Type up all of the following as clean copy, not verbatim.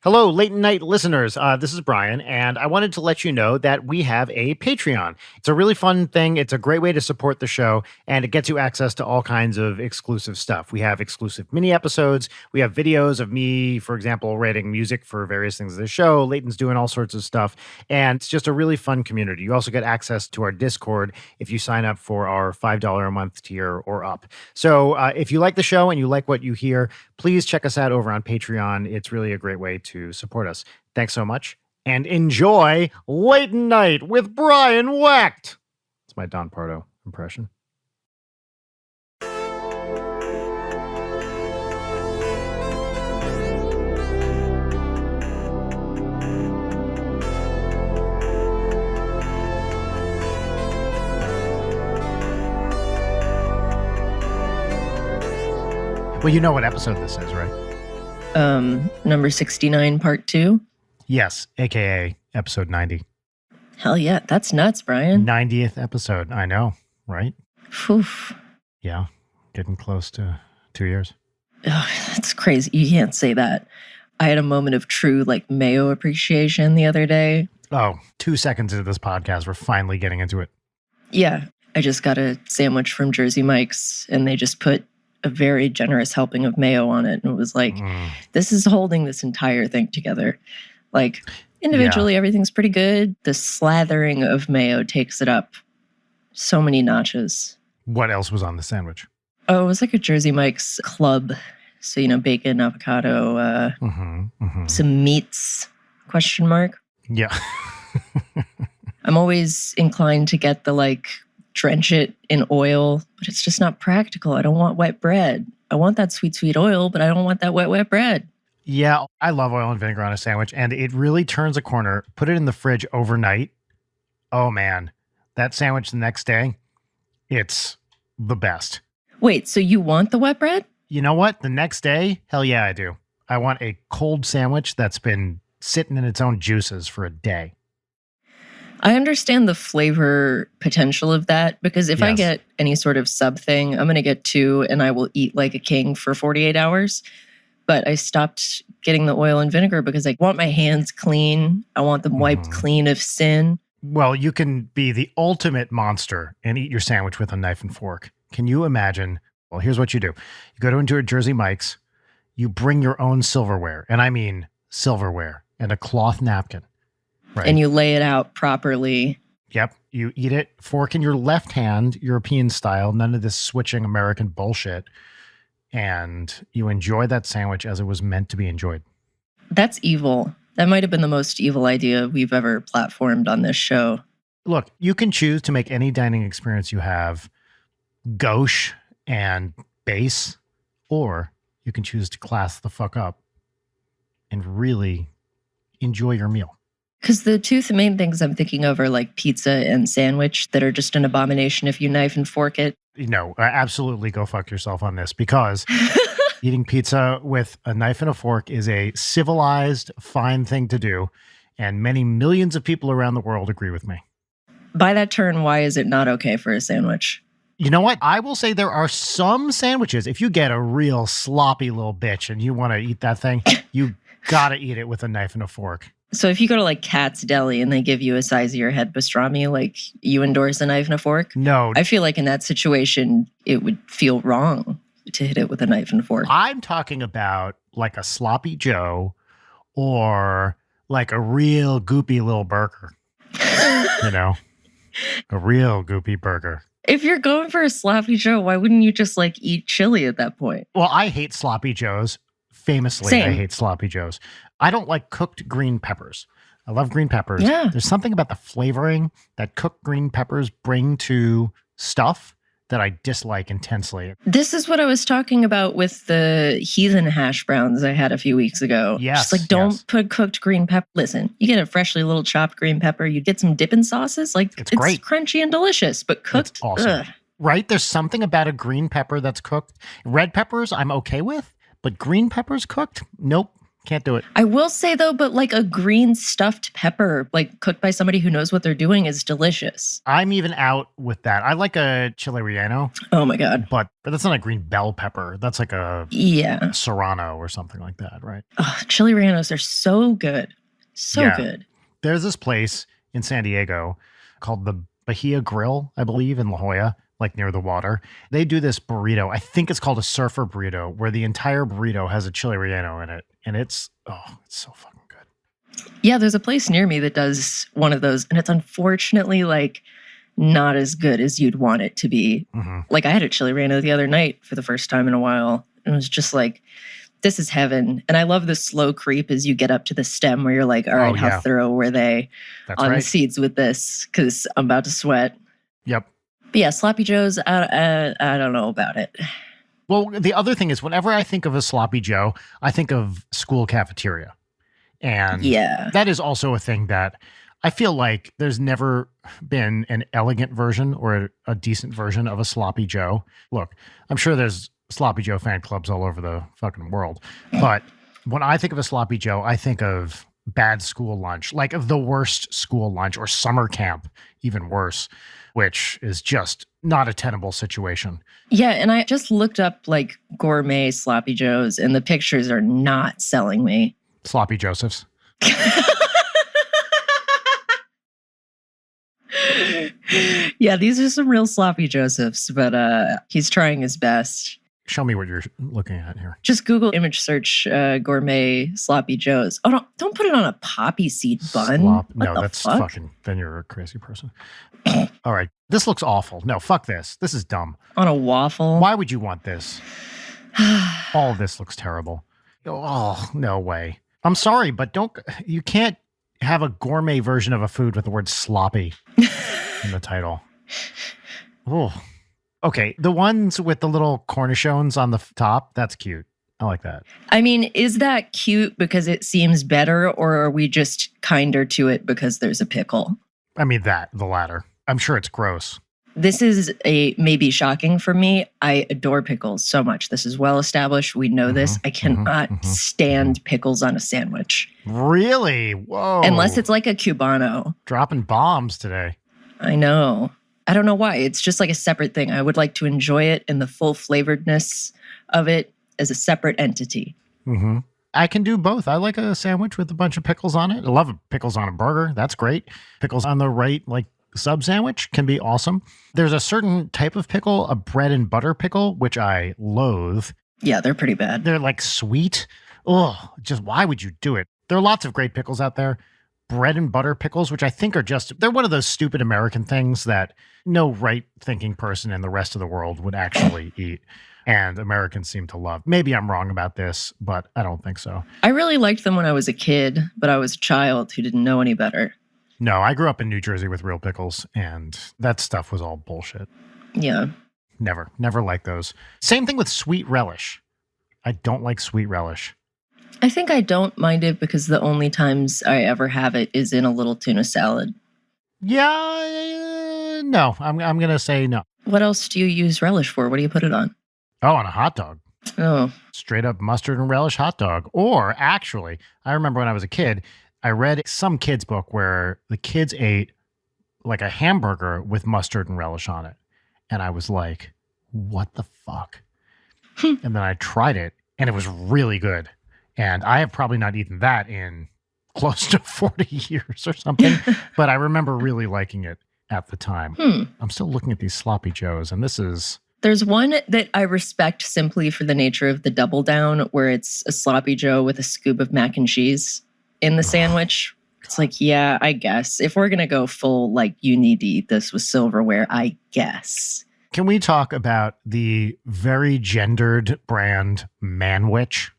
Hello, late night listeners. This is Brian, and I wanted to let you know that we have a Patreon. It's a really fun thing. It's a great way to support the show, and it gets you access to all kinds of exclusive stuff. We have exclusive mini episodes. We have videos of me, for example, writing music for various things of the show. Leighton's doing all sorts of stuff, and it's just a really fun community. You also get access to our Discord if you sign up for our $5 a month tier or up. So if you like the show and you like what you hear, please check us out over on Patreon. It's really a great way to support us. Thanks so much, and enjoy Late Night with Brian Wecht. It's my Don Pardo impression. Well, you know what episode this is, right? Number 69, part 2? Yes, aka episode 90. Hell yeah, that's nuts, Brian. 90th episode. I know, right? Whew. Yeah, getting close to 2 years. Oh, that's crazy. You can't say that. I had a moment of true, Mayo appreciation the other day. Oh, 2 seconds into this podcast, we're finally getting into it. Yeah, I just got a sandwich from Jersey Mike's, and they just put a very generous helping of mayo on it. And it was like, this is holding this entire thing together. Individually, everything's pretty good. The slathering of mayo takes it up so many notches. What else was on the sandwich? Oh, it was like a Jersey Mike's club. So, bacon, avocado, some meats, ? Yeah. I'm always inclined to get the drench it in oil, but it's just not practical. I don't want wet bread. I want that sweet, sweet oil, but I don't want that wet bread. Yeah, I love oil and vinegar on a sandwich, and it really turns a corner. Put it in the fridge overnight. Oh, man. That sandwich the next day, it's the best. Wait, so you want the wet bread? You know what? The next day, hell yeah, I do. I want a cold sandwich that's been sitting in its own juices for a day. I understand the flavor potential of that, because if I get any sort of sub thing, I'm going to get 2 and I will eat like a king for 48 hours. But I stopped getting the oil and vinegar because I want my hands clean. I want them wiped clean of sin. Well, you can be the ultimate monster and eat your sandwich with a knife and fork. Can you imagine? Well, here's what you do. You go into a Jersey Mike's, you bring your own silverware, and I mean silverware, and a cloth napkin. Right. And you lay it out properly. Yep. You eat it, fork in your left hand, European style, none of this switching American bullshit. And you enjoy that sandwich as it was meant to be enjoyed. That's evil. That might have been the most evil idea we've ever platformed on this show. Look, you can choose to make any dining experience you have gauche and base, or you can choose to class the fuck up and really enjoy your meal. Because the two main things I'm thinking of are pizza and sandwich that are just an abomination if you knife and fork it. No, absolutely go fuck yourself on this, because eating pizza with a knife and a fork is a civilized, fine thing to do. And many millions of people around the world agree with me. By that turn, why is it not okay for a sandwich? You know what? I will say there are some sandwiches, if you get a real sloppy little bitch and you want to eat that thing, you got to eat it with a knife and a fork. So if you go to Cat's Deli and they give you a size of your head pastrami, you endorse a knife and a fork? No. I feel like in that situation, it would feel wrong to hit it with a knife and fork. I'm talking about a sloppy Joe or a real goopy little burger. A real goopy burger. If you're going for a sloppy Joe, why wouldn't you just eat chili at that point? Well, I hate sloppy Joes. Famously, Same. I hate sloppy Joes. I don't like cooked green peppers. I love green peppers. Yeah. There's something about the flavoring that cooked green peppers bring to stuff that I dislike intensely. This is what I was talking about with the heathen hash browns I had a few weeks ago. Yes. Just don't put cooked green pepper. Listen, you get a freshly little chopped green pepper, you get some dipping sauces. It's great. Crunchy and delicious, but cooked. It's awesome. Ugh. Right? There's something about a green pepper that's cooked. Red peppers, I'm okay with, but green peppers cooked? Nope. Can't do it. I will say though, but like a green stuffed pepper, like cooked by somebody who knows what they're doing, is delicious. I'm even out with that. I like a chile relleno. Oh my God. But that's not a green bell pepper. That's like a serrano or something like that, right? Oh, chili rellenos are so good. So good. There's this place in San Diego called the Bahia Grill, I believe, in La Jolla, like near the water. They do this burrito. I think it's called a surfer burrito, where the entire burrito has a chili relleno in it. And it's so fucking good. Yeah, there's a place near me that does one of those. And it's unfortunately like not as good as you'd want it to be. Mm-hmm. Like I had a chili relleno the other night for the first time in a while. It was just like, this is heaven. And I love the slow creep as you get up to the stem where you're like, all right, how thorough were they the seeds with this? Because I'm about to sweat. Yep. But yeah, Sloppy Joe's, I don't know about it. Well, the other thing is whenever I think of a Sloppy Joe, I think of school cafeteria. And that is also a thing that I feel like there's never been an elegant version or a decent version of a Sloppy Joe. Look, I'm sure there's Sloppy Joe fan clubs all over the fucking world. But when I think of a Sloppy Joe, I think of bad school lunch, like the worst school lunch, or summer camp, even worse, which is just not a tenable situation. Yeah, and I just looked up like gourmet Sloppy Joes, and the pictures are not selling me. Sloppy Josephs. Yeah, these are some real Sloppy Josephs, but he's trying his best. Show me what you're looking at here. Just Google image search gourmet Sloppy Joes. Oh, don't put it on a poppy seed bun. No, that's fucking, then you're a crazy person. All right. This looks awful. No, fuck this. This is dumb. On a waffle? Why would you want this? All of this looks terrible. Oh, no way. I'm sorry, but you can't have a gourmet version of a food with the word sloppy in the title. Oh. Okay, the ones with the little cornichons on the top, that's cute. I like that. I mean, is that cute because it seems better, or are we just kinder to it because there's a pickle? I mean the latter. I'm sure it's gross. This is maybe shocking for me. I adore pickles so much. This is well established. We know this. I cannot stand pickles on a sandwich. Really? Whoa. Unless it's like a Cubano. Dropping bombs today. I know. I don't know why. It's just like a separate thing. I would like to enjoy it in the full flavoredness of it as a separate entity. Mm-hmm. I can do both. I like a sandwich with a bunch of pickles on it. I love pickles on a burger. That's great. Pickles on the right, like, sub sandwich can be awesome. There's a certain type of pickle, a bread and butter pickle, which I loathe. Yeah, they're pretty bad. They're like sweet. Oh, just why would you do it? There are lots of great pickles out there. Bread and butter pickles, which I think are they're one of those stupid American things that no right-thinking person in the rest of the world would actually eat. And Americans seem to love. Maybe I'm wrong about this, but I don't think so. I really liked them when I was a kid, but I was a child who didn't know any better. No, I grew up in New Jersey with real pickles, and that stuff was all bullshit. Yeah. Never liked those. Same thing with sweet relish. I don't like sweet relish. I think I don't mind it because the only times I ever have it is in a little tuna salad. Yeah, no, I'm going to say no. What else do you use relish for? What do you put it on? Oh, on a hot dog. Oh. Straight up mustard and relish hot dog. Or actually, I remember when I was a kid, I read some kid's book where the kids ate like a hamburger with mustard and relish on it. And I was like, what the fuck? And then I tried it and it was really good. And I have probably not eaten that in close to 40 years or something. But I remember really liking it at the time. I'm still looking at these Sloppy Joes, and this is... There's one that I respect simply for the nature of the double down, where it's a Sloppy Joe with a scoop of mac and cheese in the sandwich. It's like, yeah, I guess. If we're going to go full, like, you need to eat this with silverware, I guess. Can we talk about the very gendered brand Manwich?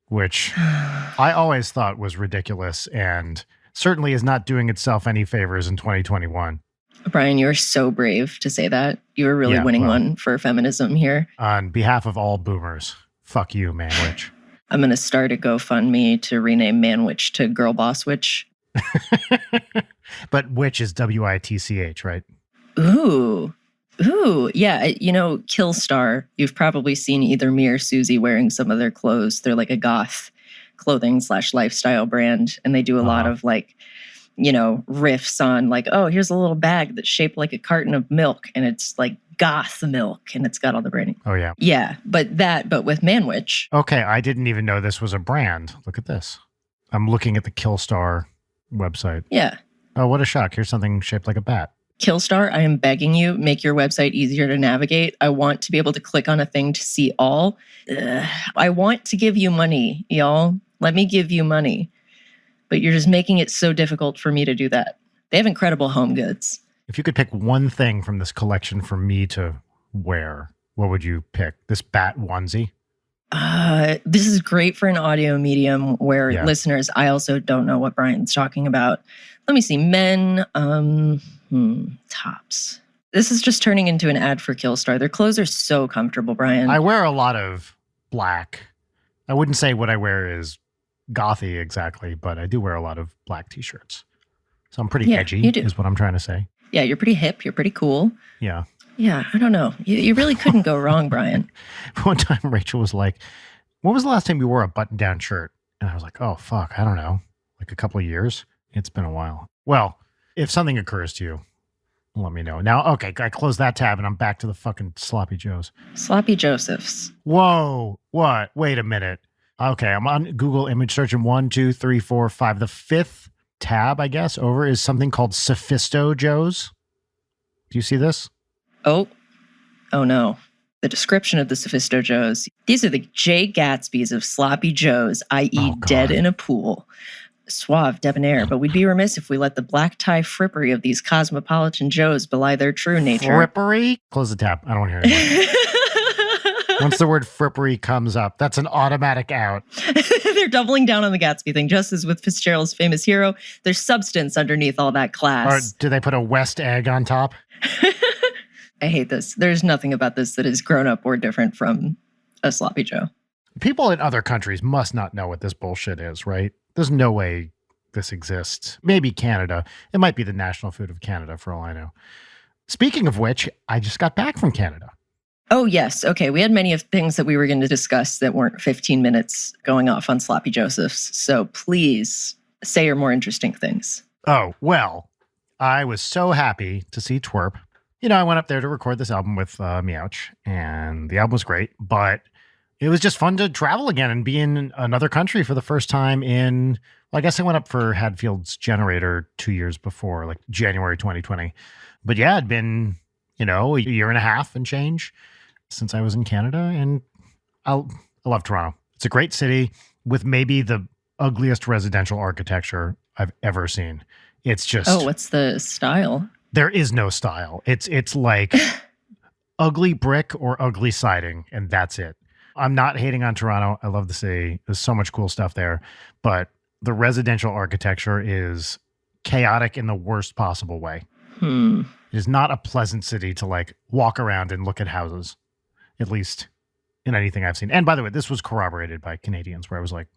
Which I always thought was ridiculous and certainly is not doing itself any favors in 2021. Brian, you're so brave to say that. You were really winning one for feminism here. On behalf of all boomers, fuck you, Manwich. I'm going to start a GoFundMe to rename Manwich to Girl Boss Witch. But witch is WITCH, right? Ooh, yeah. You know, Killstar. You've probably seen either me or Susie wearing some of their clothes. They're like a goth clothing/lifestyle brand. And they do a lot of like, riffs on like, oh, here's a little bag that's shaped like a carton of milk. And it's like goth milk. And it's got all the branding. Oh, yeah. Yeah. But with Manwich. Okay. I didn't even know this was a brand. Look at this. I'm looking at the Killstar website. Yeah. Oh, what a shock. Here's something shaped like a bat. Killstar, I am begging you, make your website easier to navigate. I want to be able to click on a thing to see all. I want to give you money, y'all. Let me give you money. But you're just making it so difficult for me to do that. They have incredible home goods. If you could pick one thing from this collection for me to wear, what would you pick? This bat onesie? This is great for an audio medium where listeners, I also don't know what Brian's talking about. Let me see. Men, tops. This is just turning into an ad for Killstar. Their clothes are so comfortable, Brian. I wear a lot of black. I wouldn't say what I wear is gothy exactly, but I do wear a lot of black t-shirts. So I'm pretty edgy, is what I'm trying to say. Yeah, you're pretty hip. You're pretty cool. Yeah. Yeah, I don't know. You really couldn't go wrong, Brian. One time Rachel was like, when was the last time you wore a button-down shirt? And I was like, oh, fuck, I don't know. Like a couple of years? It's been a while. Well, if something occurs to you, let me know. Now, okay, I close that tab and I'm back to the fucking Sloppy Joes. Sloppy Josephs. Whoa, what? Wait a minute. Okay, I'm on Google image search and 1, 2, 3, 4, 5. The fifth tab, I guess, over is something called Sophisto Joes. Do you see this? Oh no. The description of the Sophisto Joes. These are the Jay Gatsbys of Sloppy Joes, i.e. dead in a pool. Suave, debonair, but we'd be remiss if we let the black tie frippery of these cosmopolitan Joes belie their true nature. Frippery? Close the tab. I don't want to hear it. Once the word frippery comes up, that's an automatic out. They're doubling down on the Gatsby thing, just as with Fitzgerald's famous hero. There's substance underneath all that class. Or do they put a West egg on top? I hate this. There's nothing about this that is grown up or different from a Sloppy Joe. People in other countries must not know what this bullshit is, right? There's no way this exists. Maybe Canada. It might be the national food of Canada for all I know. Speaking of which, I just got back from Canada. Oh, yes. Okay. We had many of things that we were going to discuss that weren't 15 minutes going off on Sloppy Josephs. So please say your more interesting things. Oh, well, I was so happy to see Twerp. I went up there to record this album with Meouch, and the album was great, but it was just fun to travel again and be in another country for the first time I guess I went up for Hadfield's Generator 2 years before, like January 2020. But yeah, it'd been, a year and a half and change since I was in Canada, and I love Toronto. It's a great city with maybe the ugliest residential architecture I've ever seen. It's just... Oh, what's the style? There is no style. It's like ugly brick or ugly siding, and that's it. I'm not hating on Toronto. I love the city. There's so much cool stuff there, but the residential architecture is chaotic in the worst possible way. It is not a pleasant city to like walk around and look at houses, at least in anything I've seen. And by the way, this was corroborated by Canadians where I was like,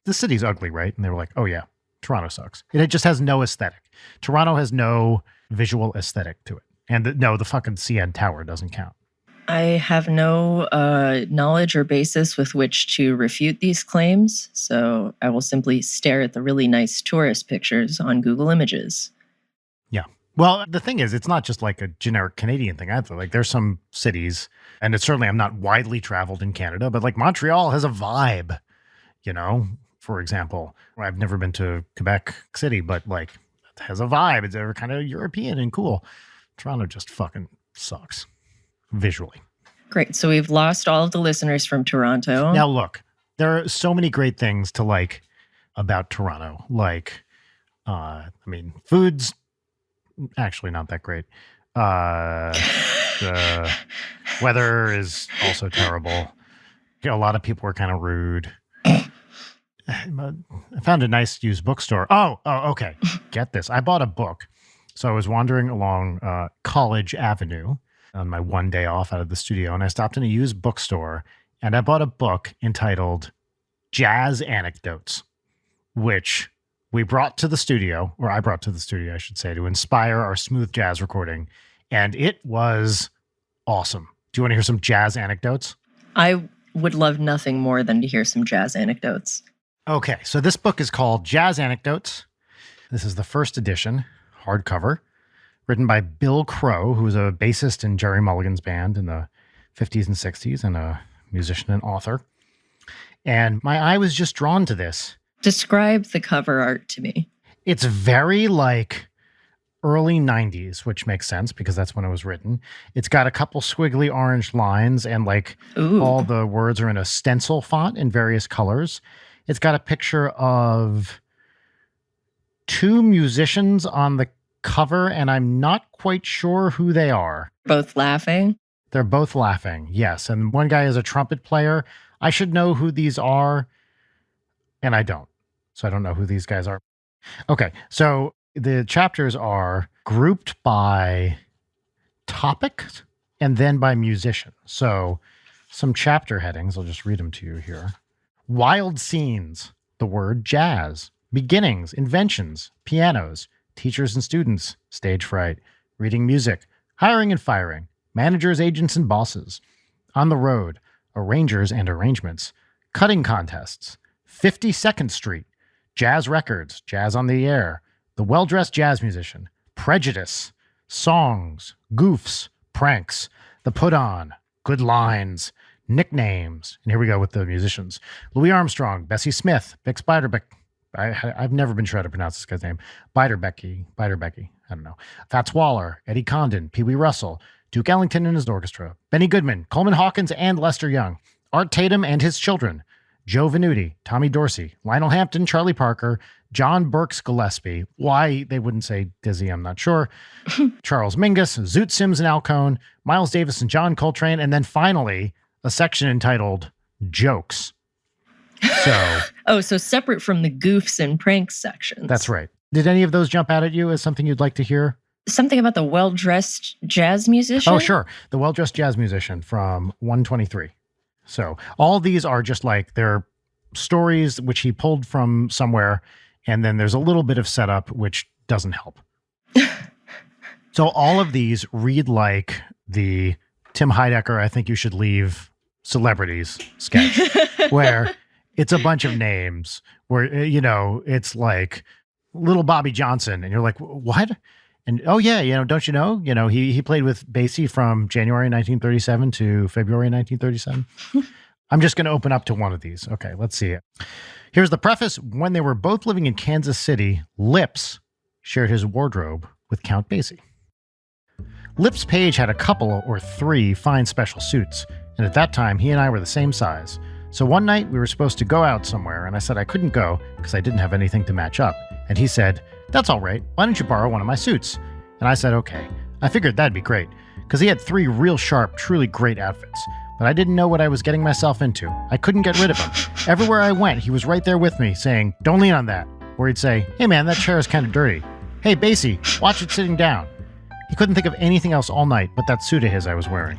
this city's ugly, right? And they were like, oh yeah, Toronto sucks. It just has no aesthetic. Toronto has no visual aesthetic to it. And the fucking CN Tower doesn't count. I have no knowledge or basis with which to refute these claims, so I will simply stare at the really nice tourist pictures on Google Images. Yeah. Well, the thing is, it's not just like a generic Canadian thing either. Like there's some cities, and it's certainly, I'm not widely traveled in Canada, but like Montreal has a vibe, for example. I've never been to Quebec City, but like it has a vibe. It's kind of European and cool. Toronto just fucking sucks. Visually. Great. So we've lost all of the listeners from Toronto. Now look, there are so many great things to like about Toronto. Like, food's actually not that great. The weather is also terrible. A lot of people were kind of rude. I found a nice used bookstore. Oh, okay. Get this. I bought a book. So I was wandering along College Avenue on my one day off out of the studio, and I stopped in a used bookstore, and I bought a book entitled Jazz Anecdotes, which we brought to the studio, or I brought to the studio, I should say, to inspire our smooth jazz recording, and it was awesome. Do you want to hear some jazz anecdotes? I would love nothing more than to hear some jazz anecdotes. Okay, so this book is called Jazz Anecdotes. This is the first edition, hardcover, written by Bill Crow, who was a bassist in Jerry Mulligan's band in the 50s and 60s and a musician and author. And my eye was just drawn to this. Describe the cover art to me. It's very like early 90s, which makes sense because that's when it was written. It's got a couple squiggly orange lines and like all the words are in a stencil font in various colors. It's got a picture of two musicians on the cover, and I'm not quite sure who they are. Both laughing? They're both laughing, yes. And one guy is a trumpet player. I should know who these are, and I don't. So I don't know who these guys are. Okay, so the chapters are grouped by topic and then by musician. So some chapter headings, I'll just read them to you here. Wild scenes, the word jazz, beginnings, inventions, pianos, teachers and students, stage fright, reading music, hiring and firing, managers, agents, and bosses, on the road, arrangers and arrangements, cutting contests, 52nd Street, jazz records, jazz on the air, the well-dressed jazz musician, prejudice, songs, goofs, pranks, the put-on, good lines, nicknames. And here we go with the musicians. Louis Armstrong, Bessie Smith, Bix Beiderbecke. I've never been sure how to pronounce this guy's name. Beiderbecke, I don't know. Fats Waller, Eddie Condon, Pee Wee Russell, Duke Ellington and his orchestra, Benny Goodman, Coleman Hawkins and Lester Young, Art Tatum and his children, Joe Venuti, Tommy Dorsey, Lionel Hampton, Charlie Parker, John Burks Gillespie. Why they wouldn't say Dizzy, I'm not sure. Charles Mingus, Zoot Sims and Al Cohn, Miles Davis and John Coltrane, and then finally a section entitled Jokes. So so separate from the goofs and pranks sections. That's right. Did any of those jump out at you as something you'd like to hear? Something about the well-dressed jazz musician? Oh, sure. The well-dressed jazz musician from 123. So all these are just like they're stories which he pulled from somewhere, and then there's a little bit of setup which doesn't help. So all of these read like the Tim Heidecker, I think you should leave celebrities sketch, where it's a bunch of names where, it's like little Bobby Johnson, and you're like, what? And oh yeah, don't you know? He played with Basie from January 1937 to February 1937. I'm just going to open up to one of these. Okay, let's see it. Here's the preface. When they were both living in Kansas City, Lips shared his wardrobe with Count Basie. Lips Page had a couple or three fine special suits, and at that time, he and I were the same size. So one night, we were supposed to go out somewhere, and I said I couldn't go because I didn't have anything to match up. And he said, "That's all right. Why don't you borrow one of my suits?" And I said, okay. I figured that'd be great, because he had three real sharp, truly great outfits. But I didn't know what I was getting myself into. I couldn't get rid of him. Everywhere I went, he was right there with me, saying, "Don't lean on that." Or he'd say, "Hey man, that chair is kind of dirty. Hey Basie, watch it sitting down." He couldn't think of anything else all night but that suit of his I was wearing.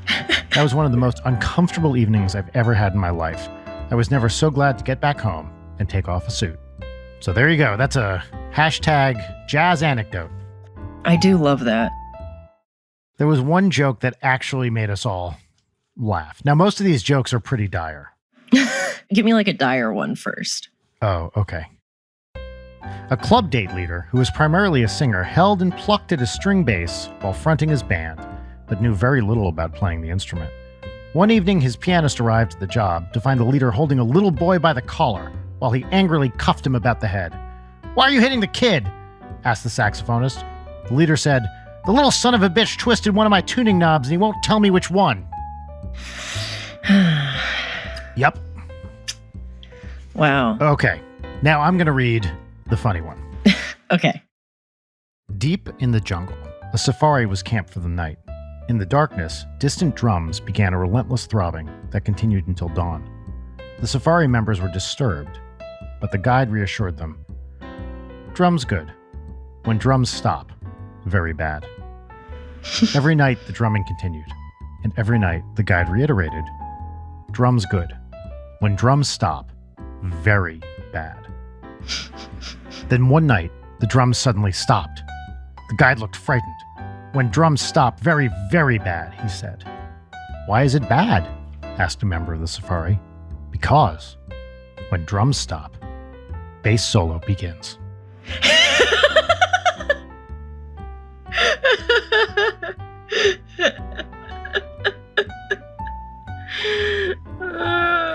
That was one of the most uncomfortable evenings I've ever had in my life. I was never so glad to get back home and take off a suit. So there you go. That's a hashtag jazz anecdote. I do love that. There was one joke that actually made us all laugh. Now, most of these jokes are pretty dire. Give me like a dire one first. Oh, okay. A club date leader, who was primarily a singer, held and plucked at a string bass while fronting his band, but knew very little about playing the instrument. One evening, his pianist arrived at the job to find the leader holding a little boy by the collar while he angrily cuffed him about the head. "Why are you hitting the kid?" asked the saxophonist. The leader said, "The little son of a bitch twisted one of my tuning knobs and he won't tell me which one." Yep. Wow. Okay. Now I'm going to read the funny one. Okay. Deep in the jungle, a safari was camped for the night. In the darkness, distant drums began a relentless throbbing that continued until dawn. The safari members were disturbed, but the guide reassured them. "Drums good. When drums stop, very bad." Every night the drumming continued, and every night the guide reiterated, "Drums good. When drums stop, very bad." Then one night, the drums suddenly stopped. The guide looked frightened. "When drums stop, very, very bad," he said. "Why is it bad?" asked a member of the safari. "Because when drums stop, bass solo begins.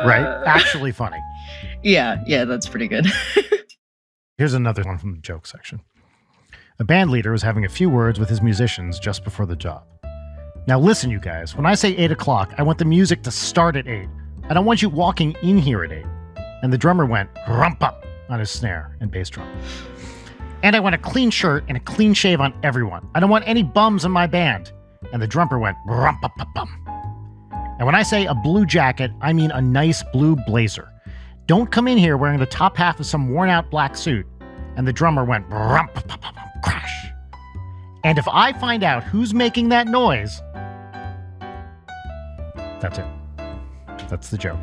Right? Actually funny. Yeah, that's pretty good. Here's another one from the joke section. A band leader was having a few words with his musicians just before the job. Now listen, you guys, when I say 8 o'clock, I want the music to start at 8. I don't want you walking in here at 8. And the drummer went rump-up on his snare and bass drum. And I want a clean shirt and a clean shave on everyone. I don't want any bums in my band. And the drummer went rump-up-up-bum. And when I say a blue jacket, I mean a nice blue blazer. Don't come in here wearing the top half of some worn-out black suit. And the drummer went rump-up-up-bum, crash. And if I find out who's making that noise, that's it. That's the joke.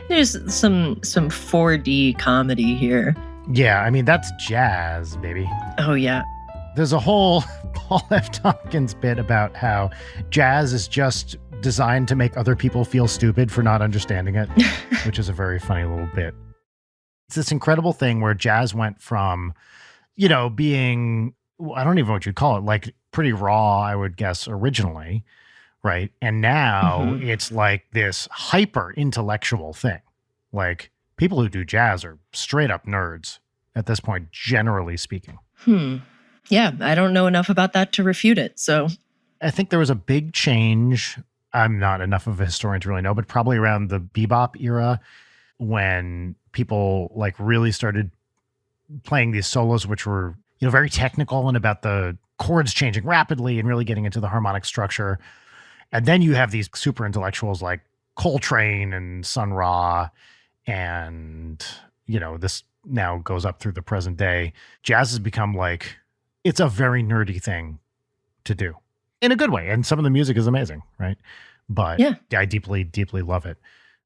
There's some 4D comedy here. Yeah, I mean, that's jazz, baby. Oh, yeah. There's a whole Paul F. Tompkins bit about how jazz is just designed to make other people feel stupid for not understanding it, which is a very funny little bit. It's this incredible thing where jazz went from, being, I don't even know what you'd call it, like pretty raw, I would guess, originally, right? And now it's like this hyper intellectual thing. Like people who do jazz are straight up nerds at this point, generally speaking. Yeah, I don't know enough about that to refute it. So I think there was a big change. I'm not enough of a historian to really know, but probably around the bebop era when people like really started playing these solos, which were, very technical and about the chords changing rapidly and really getting into the harmonic structure. And then you have these super intellectuals like Coltrane and Sun Ra. And, this now goes up through the present day. Jazz has become like, it's a very nerdy thing to do in a good way. And some of the music is amazing, right? But yeah, I deeply, deeply love it.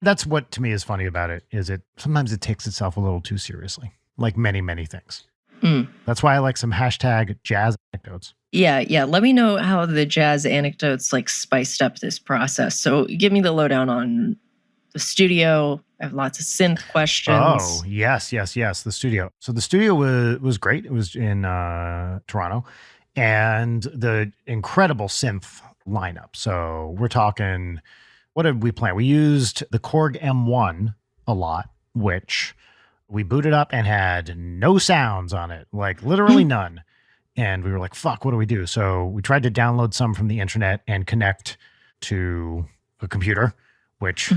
That's what to me is funny about it, is sometimes it takes itself a little too seriously, like many, many things. That's why I like some hashtag jazz anecdotes. Yeah. Let me know how the jazz anecdotes like spiced up this process. So give me the lowdown on the studio. I have lots of synth questions. Oh, yes. The studio. So the studio was great. It was in Toronto, and the incredible synth lineup. So we're talking, what did we play? We used the Korg M1 a lot, which we booted up and had no sounds on it, like literally none. And we were like, fuck, what do we do? So we tried to download some from the internet and connect to a computer, which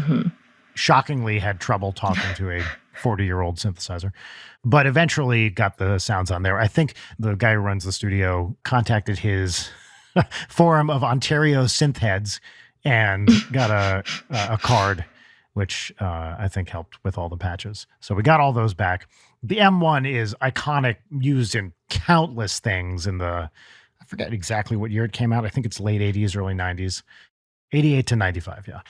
shockingly had trouble talking to a 40-year-old synthesizer, but eventually got the sounds on there. I think the guy who runs the studio contacted his forum of Ontario synth heads and got a card, which I think helped with all the patches. So we got all those back. The M1 is iconic, used in countless things I forget exactly what year it came out. I think it's late 80s, early 90s, 88 to 95, yeah.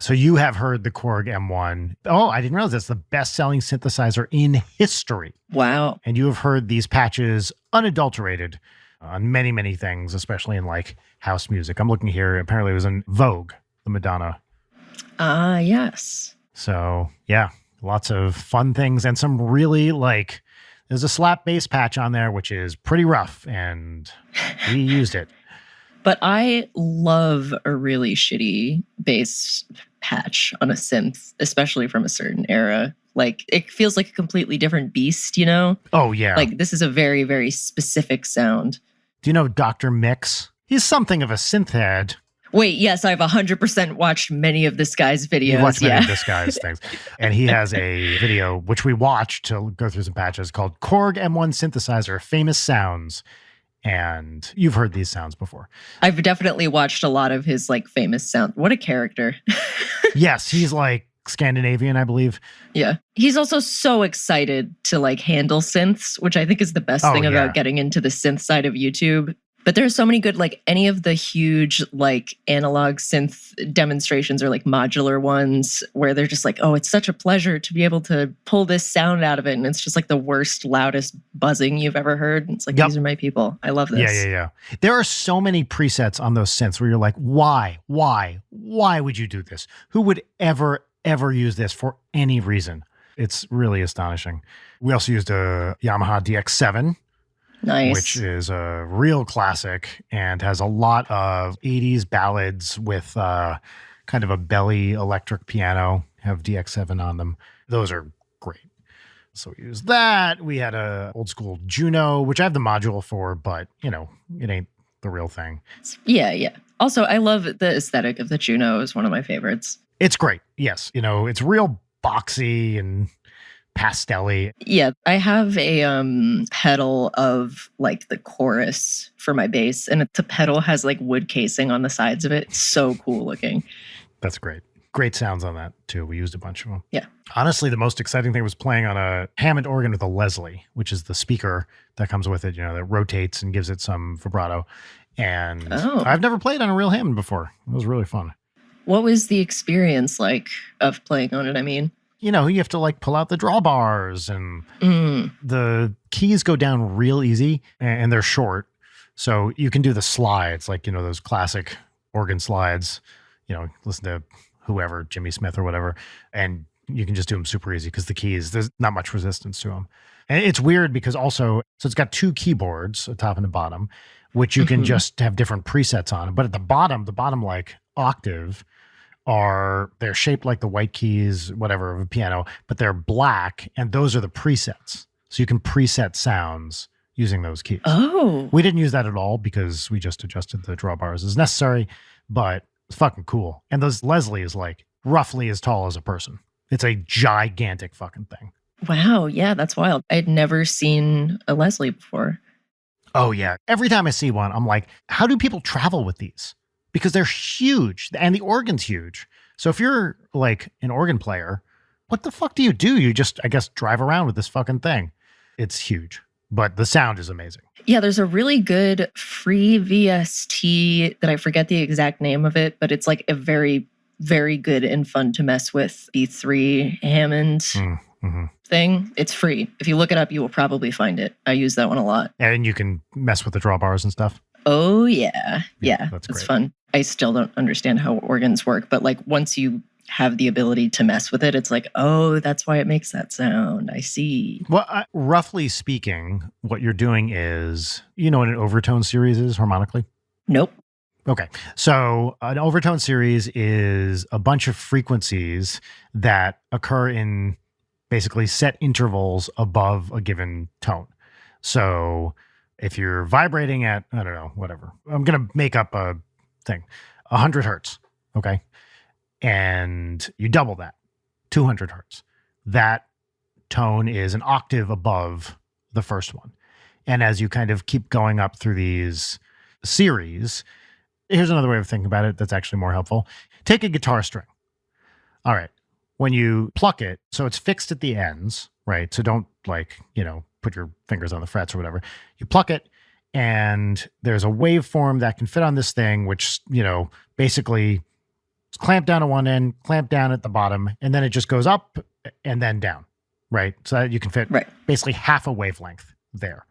So you have heard the Korg M1. Oh, I didn't realize that's the best-selling synthesizer in history. Wow. And you have heard these patches unadulterated on many, many things, especially in like house music. I'm looking here. Apparently it was in Vogue, the Madonna. Yes. So yeah, lots of fun things and some really there's a slap bass patch on there, which is pretty rough, and we used it. But I love a really shitty bass patch on a synth, especially from a certain era. Like, it feels like a completely different beast, Oh, yeah. Like, this is a very, very specific sound. Do you know Dr. Mix? He's something of a synth head. Wait, yes, I've 100% watched many of this guy's videos. You watched many of this guy's things. And he has a video, which we watched to go through some patches, called Korg M1 Synthesizer, Famous Sounds. And you've heard these sounds before. I've definitely watched a lot of his famous sound. What a character. Yes, he's Scandinavian, I believe. Yeah. He's also so excited to handle synths, which I think is the best thing about getting into the synth side of YouTube. But there's so many good, like any of the huge like analog synth demonstrations or like modular ones where they're just like, oh, it's such a pleasure to be able to pull this sound out of it. And it's just like the worst, loudest buzzing you've ever heard. And it's like, these are my people. I love this. Yeah. There are so many presets on those synths where you're like, why would you do this? Who would ever use this for any reason? It's really astonishing. We also used a Yamaha DX7. Nice. Which is a real classic and has a lot of 80s ballads with kind of a belly electric piano, have DX7 on them. Those are great. So we used that. We had a old school Juno, which I have the module for, but it ain't the real thing. Yeah. Also, I love the aesthetic of the Juno. Is one of my favorites. It's great. Yes. It's real boxy and pastel-y. Yeah, I have a pedal of like the chorus for my bass, and the pedal has like wood casing on the sides of it. It's so cool looking. That's great. Great sounds on that too. We used a bunch of them. Yeah. Honestly, the most exciting thing was playing on a Hammond organ with a Leslie, which is the speaker that comes with it, that rotates and gives it some vibrato. And I've never played on a real Hammond before. It was really fun. What was the experience like of playing on it? I mean, you have to like pull out the drawbars and the keys go down real easy and they're short. So you can do the slides, like, those classic organ slides, listen to whoever, Jimmy Smith or whatever. And you can just do them super easy because the keys, there's not much resistance to them. And it's weird because also, so it's got two keyboards, a top and a bottom, which you can just have different presets on. But at the bottom like octave, they're shaped like the white keys, whatever, of a piano, but they're black, and those are the presets. So you can preset sounds using those keys. Oh. We didn't use that at all because we just adjusted the drawbars as necessary, but it's fucking cool. And those Leslie is like roughly as tall as a person. It's a gigantic fucking thing. Wow, yeah, that's wild. I'd never seen a Leslie before. Oh, yeah. Every time I see one, I'm like, how do people travel with these? Because they're huge and the organ's huge. So if you're like an organ player, what the fuck do? You just, I guess, drive around with this fucking thing. It's huge, but the sound is amazing. Yeah, there's a really good free VST that I forget the exact name of it, but it's like a very, very good and fun to mess with B3 Hammond thing. It's free. If you look it up, you will probably find it. I use that one a lot. And you can mess with the drawbars and stuff. Oh, yeah. Yeah, that's fun. I still don't understand how organs work, but like once you have the ability to mess with it, it's like, oh, that's why it makes that sound. I see. Well, roughly speaking, what you're doing is, what an overtone series is harmonically? Nope. Okay. So an overtone series is a bunch of frequencies that occur in basically set intervals above a given tone. So if you're vibrating at, I don't know, whatever, I'm going to make up a thing, 100 hertz, okay? And you double that, 200 hertz. That tone is an octave above the first one. And as you kind of keep going up through these series, here's another way of thinking about it that's actually more helpful. Take a guitar string. All right. When you pluck it, so it's fixed at the ends, right? So don't put your fingers on the frets or whatever. You pluck it, and there's a waveform that can fit on this thing, which, basically it's clamped down at one end, clamped down at the bottom, and then it just goes up and then down, right? So that you can fit basically half a wavelength there.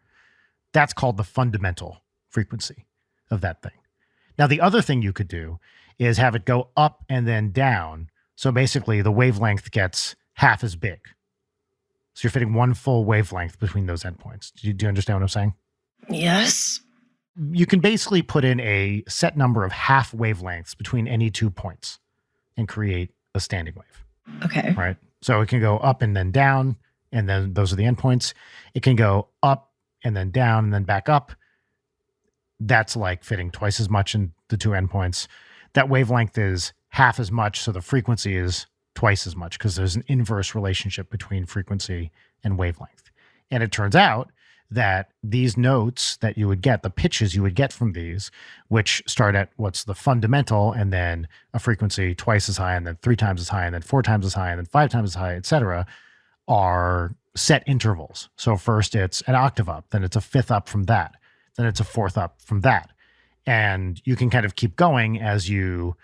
That's called the fundamental frequency of that thing. Now, the other thing you could do is have it go up and then down. So basically the wavelength gets half as big. So you're fitting one full wavelength between those endpoints. Do you understand what I'm saying? Yes. You can basically put in a set number of half wavelengths between any 2 points and create a standing wave. Okay. Right? So it can go up and then down, and then those are the endpoints. It can go up and then down and then back up. That's like fitting twice as much in the two endpoints. That wavelength is half as much, so the frequency is twice as much because there's an inverse relationship between frequency and wavelength. And it turns out that these notes that you would get, the pitches you would get from these, which start at what's the fundamental and then a frequency twice as high and then 3 times as high and then 4 times as high and then 5 times as high, etc., are set intervals. So first it's an octave up, then it's a fifth up from that, then it's a fourth up from that. And you can kind of keep going as you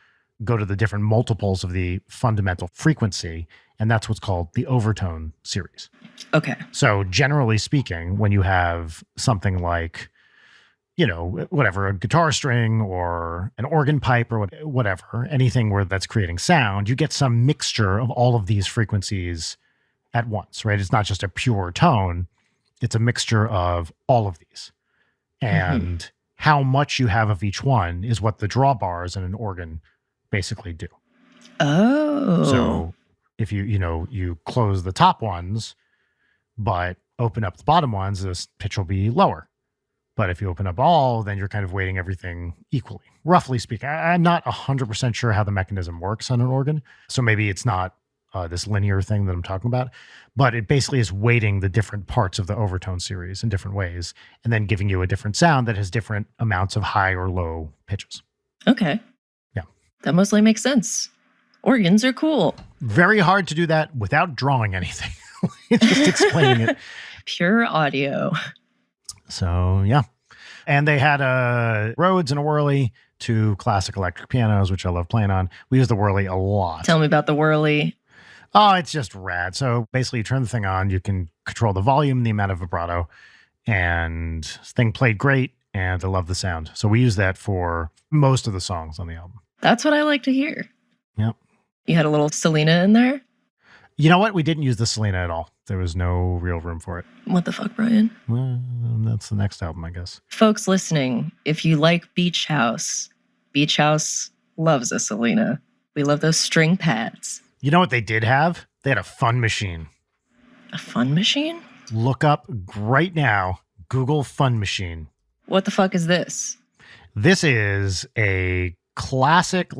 go to the different multiples of the fundamental frequency. And that's what's called the overtone series. Okay. So generally speaking, when you have something like, whatever, a guitar string or an organ pipe or whatever, anything where that's creating sound, you get some mixture of all of these frequencies at once, right? It's not just a pure tone. It's a mixture of all of these. And how much you have of each one is what the drawbars in an organ basically do. Oh. So if you close the top ones, but open up the bottom ones, this pitch will be lower. But if you open up all, then you're kind of weighting everything equally, roughly speaking. I'm not 100% sure how the mechanism works on an organ. So maybe it's not this linear thing that I'm talking about, but it basically is weighting the different parts of the overtone series in different ways and then giving you a different sound that has different amounts of high or low pitches. Okay. Yeah. That mostly makes sense. Organs are cool. Very hard to do that without drawing anything. Just explaining it. Pure audio. So, yeah. And they had a Rhodes and a Whirly, 2 classic electric pianos, which I love playing on. We use the Whirly a lot. Tell me about the Whirly. Oh, it's just rad. So basically you turn the thing on, you can control the volume, the amount of vibrato, and this thing played great, and I love the sound. So we use that for most of the songs on the album. That's what I like to hear. Yep. You had a little Selena in there? You know what? We didn't use the Selena at all. There was no real room for it. What the fuck, Brian? Well, that's the next album, I guess. Folks listening, if you like Beach House loves a Selena. We love those string pads. You know what they did have? They had a fun machine. A fun machine? Look up right now, Google Fun Machine. What the fuck is this? This is a classic,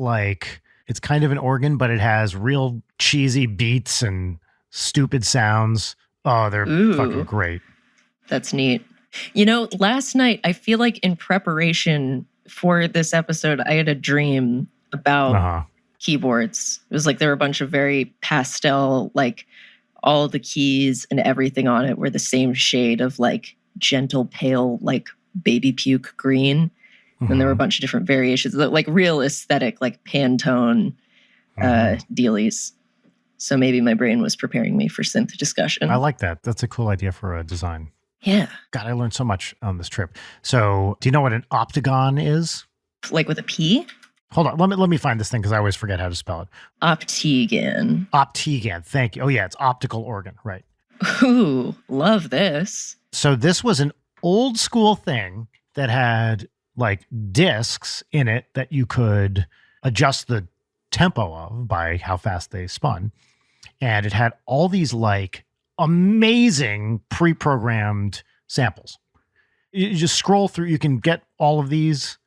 it's kind of an organ, but it has real cheesy beats and stupid sounds. Oh, they're fucking great. That's neat. Last night, I feel like in preparation for this episode, I had a dream about keyboards. It was like there were a bunch of very pastel, all the keys and everything on it were the same shade of gentle, pale, baby puke green. And there were a bunch of different variations, real aesthetic, Pantone dealies. So maybe my brain was preparing me for synth discussion. I like that. That's a cool idea for a design. Yeah. God, I learned so much on this trip. So do you know what an optagon is? Like with a P? Hold on. Let me find this thing because I always forget how to spell it. Optigan. Optigan. Thank you. Oh, yeah. It's optical organ. Right. Ooh, love this. So this was an old school thing that had discs in it that you could adjust the tempo of by how fast they spun. And it had all these amazing pre-programmed samples. You just scroll through, you can get all of these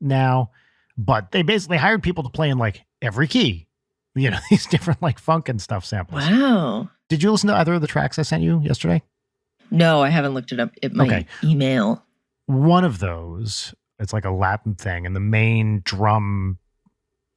now, but they basically hired people to play in every key, these different funk and stuff samples. Wow. Did you listen to either of the tracks I sent you yesterday? No, I haven't looked it up in my email. One of those, it's a Latin thing, and the main drum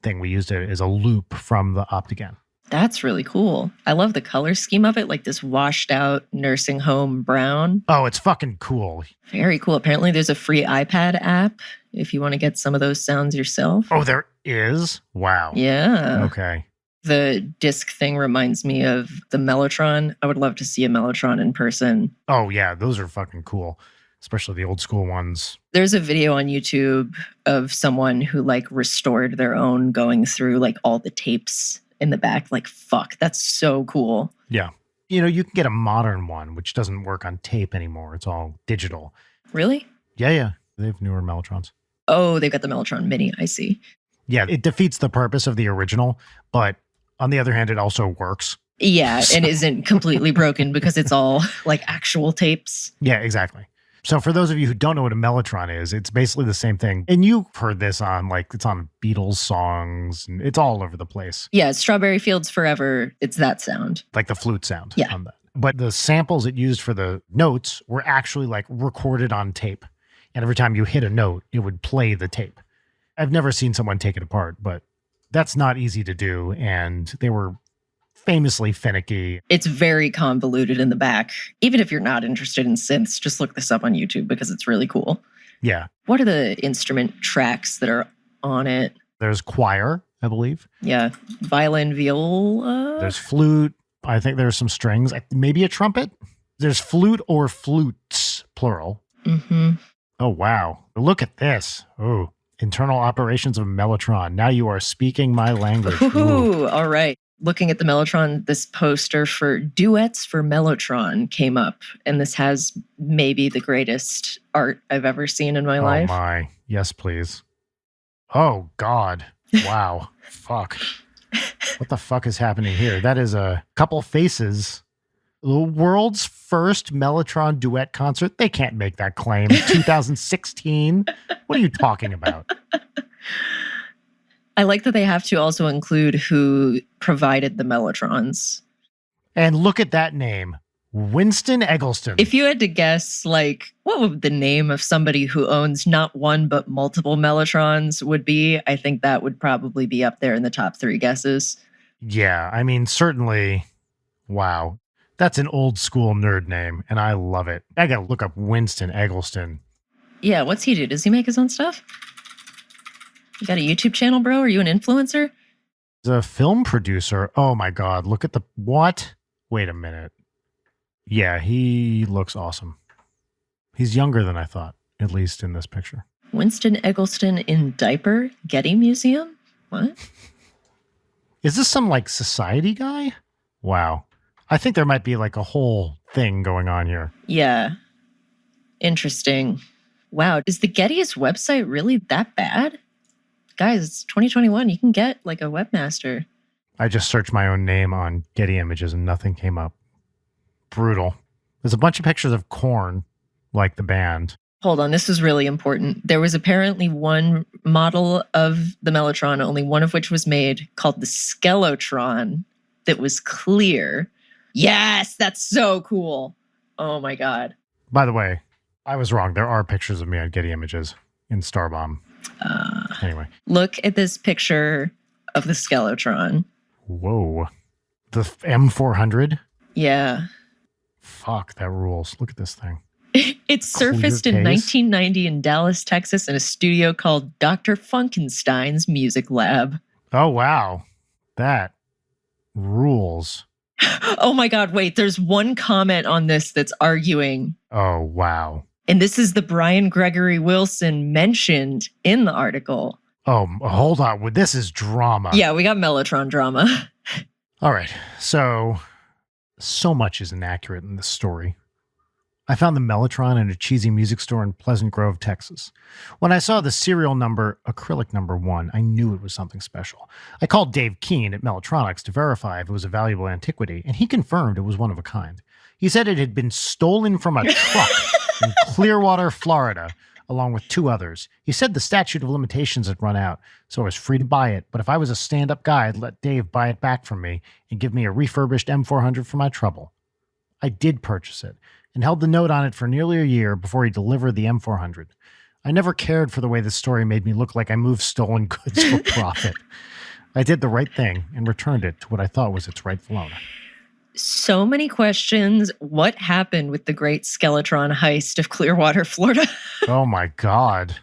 thing we used is a loop from the Optigan. That's really cool. I love the color scheme of it, this washed out nursing home brown. Oh, it's fucking cool. Very cool. Apparently there's a free iPad app if you want to get some of those sounds yourself. Oh, there is? Wow. Yeah. Okay. The disc thing reminds me of the Melotron. I would love to see a Melotron in person. Oh, yeah. Those are fucking cool. Especially the old school ones. There's a video on YouTube of someone who restored their own, going through all the tapes in the back. Fuck, that's so cool. Yeah. You can get a modern one, which doesn't work on tape anymore. It's all digital. Really? Yeah. They have newer Melotrons. Oh, they've got the Melotron Mini, I see. Yeah, it defeats the purpose of the original, but on the other hand, it also works. Yeah, and isn't completely broken because it's all actual tapes. Yeah, exactly. So for those of you who don't know what a Melotron is, it's basically the same thing. And you've heard this on it's on Beatles songs, and it's all over the place. Yeah, Strawberry Fields Forever, it's that sound. The flute sound Yeah. on that. But the samples it used for the notes were actually recorded on tape. And every time you hit a note, it would play the tape. I've never seen someone take it apart, but that's not easy to do. And they were famously finicky. It's very convoluted in the back. Even if you're not interested in synths, just look this up on YouTube because it's really cool. Yeah. What are the instrument tracks that are on it? There's choir, I believe. Yeah. Violin, viola. There's flute. I think there's some strings. Maybe a trumpet. There's flute or flutes, plural. Mm-hmm. Oh, wow. Look at this. Oh, internal operations of Melotron. Now you are speaking my language. Ooh, all right. Looking at the Melotron, this poster for Duets for Melotron came up, and this has maybe the greatest art I've ever seen in my life. Oh, my. Yes, please. Oh, God. Wow. Fuck. What the fuck is happening here? That is a couple faces. The world's first Melotron duet concert. They can't make that claim. 2016. What are you talking about? I like that they have to also include who provided the Melotrons. And look at that name. Winston Eggleston. If you had to guess, like, what would the name of somebody who owns not one but multiple Melotrons would be, I think that would probably be up there in the top 3 guesses. Yeah, I mean, certainly. Wow. That's an old school nerd name, and I love it. I gotta look up Winston Eggleston. Yeah, what's he do? Does he make his own stuff? You got a YouTube channel, bro? Are you an influencer? He's a film producer. Oh my God, look at the... What? Wait a minute. Yeah, he looks awesome. He's younger than I thought, at least in this picture. Winston Eggleston in diaper? Getty Museum? What? Is this some, like, society guy? Wow. I think there might be, like, a whole thing going on here. Yeah. Interesting. Wow. Is the Getty's website really that bad? Guys, it's 2021. You can get, like, a webmaster. I just searched my own name on Getty Images and nothing came up. Brutal. There's a bunch of pictures of Korn, like the band. Hold on, this is really important. There was apparently one model of the Melotron, only one of which was made, called the Skelotron, that was clear. Yes, that's so cool. Oh my God. By the way, I was wrong. There are pictures of me on Getty Images in Starbomb. Anyway. Look at this picture of the Skelotron. Whoa. The M400? Yeah. Fuck, that rules. Look at this thing. It surfaced in 1990 in Dallas, Texas, in a studio called Dr. Funkenstein's Music Lab. Oh, wow. That rules. Oh my God, wait, there's one comment on this that's arguing. Oh, wow. And this is the Brian Gregory Wilson mentioned in the article. Oh, hold on. This is drama. Yeah, we got Melotron drama. All right. So much is inaccurate in this story. I found the Melotron in a cheesy music store in Pleasant Grove, Texas. When I saw the serial number, acrylic number 1, I knew it was something special. I called Dave Keene at Mellotronics to verify if it was a valuable antiquity, and he confirmed it was one of a kind. He said it had been stolen from a truck in Clearwater, Florida, along with 2 others. He said the statute of limitations had run out, so I was free to buy it, but if I was a stand-up guy, I'd let Dave buy it back from me and give me a refurbished M400 for my trouble. I did purchase it, and held the note on it for nearly a year before he delivered the M400. I never cared for the way this story made me look like I moved stolen goods for profit. I did the right thing and returned it to what I thought was its rightful owner. So many questions. What happened with the great Skelotron heist of Clearwater, Florida? Oh my God.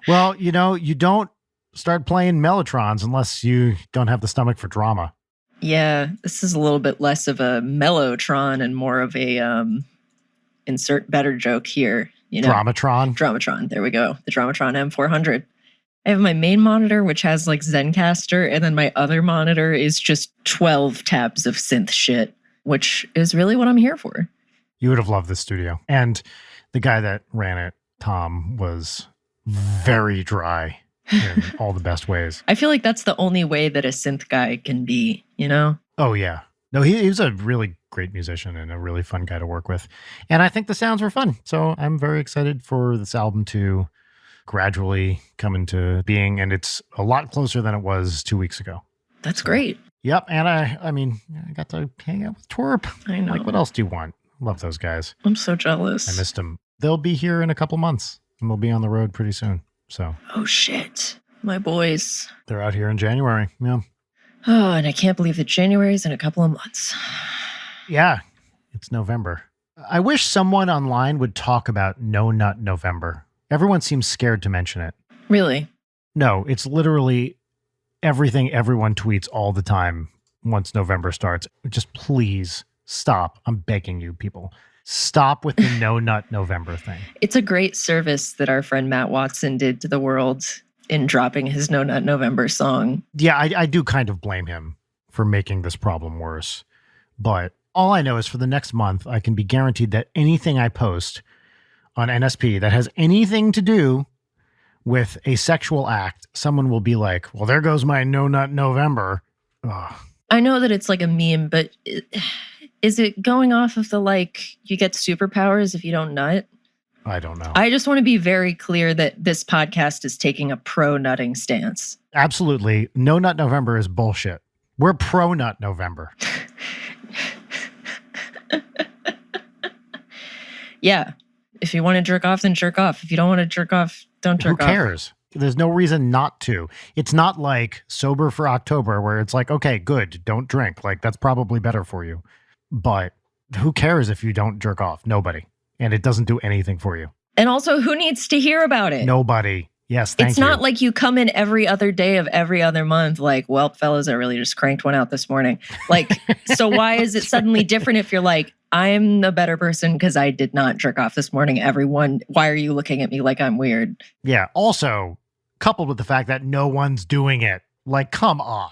Well, you don't start playing Melotrons unless you don't have the stomach for drama. Yeah, this is a little bit less of a Melotron and more of a insert better joke here. Dramatron? Dramatron, there we go. The Dramatron M400. I have my main monitor, which has like Zencaster, and then my other monitor is just 12 tabs of synth shit, which is really what I'm here for. You would have loved this studio. And the guy that ran it, Tom, was very dry in all the best ways. I feel like that's the only way that a synth guy can be, Oh, yeah. No, he was a really great musician and a really fun guy to work with. And I think the sounds were fun. So I'm very excited for this album to gradually come into being. And it's a lot closer than it was 2 weeks ago. That's great. Yep. And I got to hang out with Torp. I know. Like, what else do you want? Love those guys. I'm so jealous. I missed them. They'll be here in a couple months and we'll be on the road pretty soon. So. Oh, shit. My boys. They're out here in January. Yeah. Oh, and I can't believe that January's in a couple of months. Yeah. It's November. I wish someone online would talk about No Nut November. Everyone seems scared to mention it. Really? No, it's literally everything everyone tweets all the time once November starts. Just please stop. I'm begging you, people. Stop with the No Nut November thing. It's a great service that our friend Matt Watson did to the world in dropping his No Nut November song. Yeah, I do kind of blame him for making this problem worse. But all I know is for the next month, I can be guaranteed that anything I post on NSP that has anything to do with a sexual act, someone will be like, well, there goes my No Nut November. Ugh. I know that it's like a meme, but is it going off of the you get superpowers if you don't nut? I don't know. I just want to be very clear that this podcast is taking a pro-nutting stance. Absolutely. No Nut November is bullshit. We're pro-nut November. Yeah. If you want to jerk off, then jerk off. If you don't want to jerk off, don't jerk off. Who cares? There's no reason not to. It's not like Sober for October where it's like, okay, good, don't drink. Like, that's probably better for you. But who cares if you don't jerk off? Nobody. And it doesn't do anything for you. And also, who needs to hear about it? Nobody. Yes, thank you. It's not like you come in every other day of every other month like, well, fellas, I really just cranked one out this morning. Like, so why is it suddenly different if you're like, I'm the better person because I did not jerk off this morning. Everyone, why are you looking at me like I'm weird? Yeah. Also, coupled with the fact that no one's doing it. Like, come on.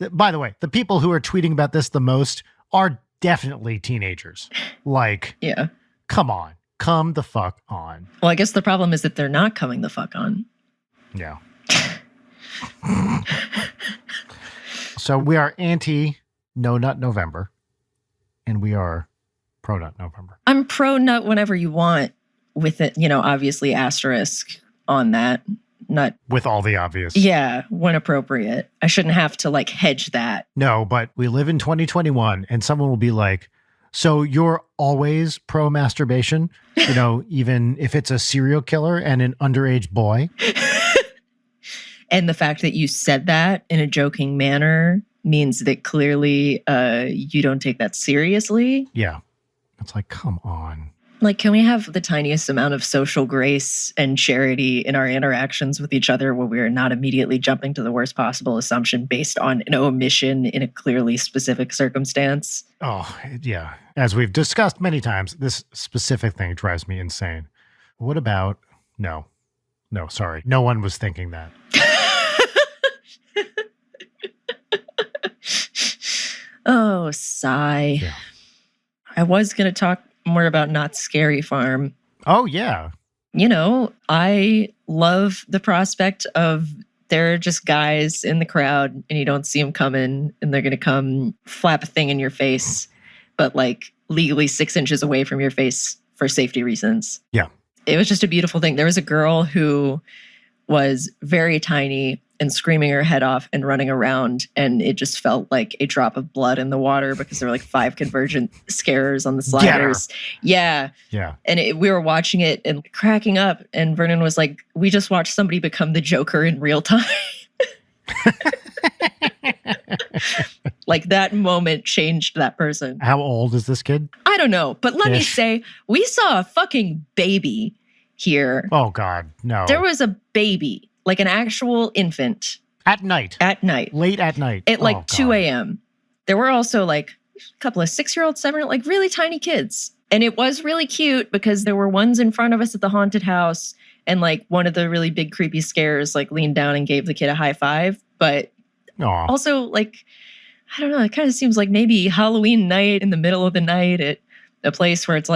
By the way, the people who are tweeting about this the most are definitely teenagers. Like, yeah. Come on. Come the fuck on. Well, I guess the problem is that they're not coming the fuck on. Yeah. So we are anti No Nut November, and we are pro Nut November. I'm pro nut whenever you want, with it, obviously asterisk on that. Nut. With all the obvious. Yeah, when appropriate. I shouldn't have to hedge that. No, but we live in 2021, and someone will be like, so you're always pro masturbation, even if it's a serial killer and an underage boy. And the fact that you said that in a joking manner means that clearly you don't take that seriously. Yeah. It's like, come on. Can we have the tiniest amount of social grace and charity in our interactions with each other where we're not immediately jumping to the worst possible assumption based on an omission in a clearly specific circumstance? Oh, yeah. As we've discussed many times, this specific thing drives me insane. What about... No, sorry. No one was thinking that. Oh, sigh. Yeah. I was going to talk more about Not Scary Farm. Oh, yeah. I love the prospect of there are just guys in the crowd and you don't see them coming and they're going to come flap a thing in your face, but legally 6 inches away from your face for safety reasons. Yeah. It was just a beautiful thing. There was a girl who was very tiny and screaming her head off and running around. And it just felt like a drop of blood in the water because there were 5 convergent scarers on the sliders. Yeah. Yeah. And we were watching it and cracking up. And Vernon was like, we just watched somebody become the Joker in real time. That moment changed that person. How old is this kid? I don't know. But let me say, we saw a fucking baby here. Oh, God. No. There was a baby. An actual infant. At night. Late at night. At 2 a.m. There were also a couple of 6-year-old, 7-year-old, really tiny kids. And it was really cute because there were ones in front of us at the haunted house. And one of the really big creepy scares leaned down and gave the kid a high five. But also I don't know, it kind of seems like maybe Halloween night in the middle of the night at a place where it's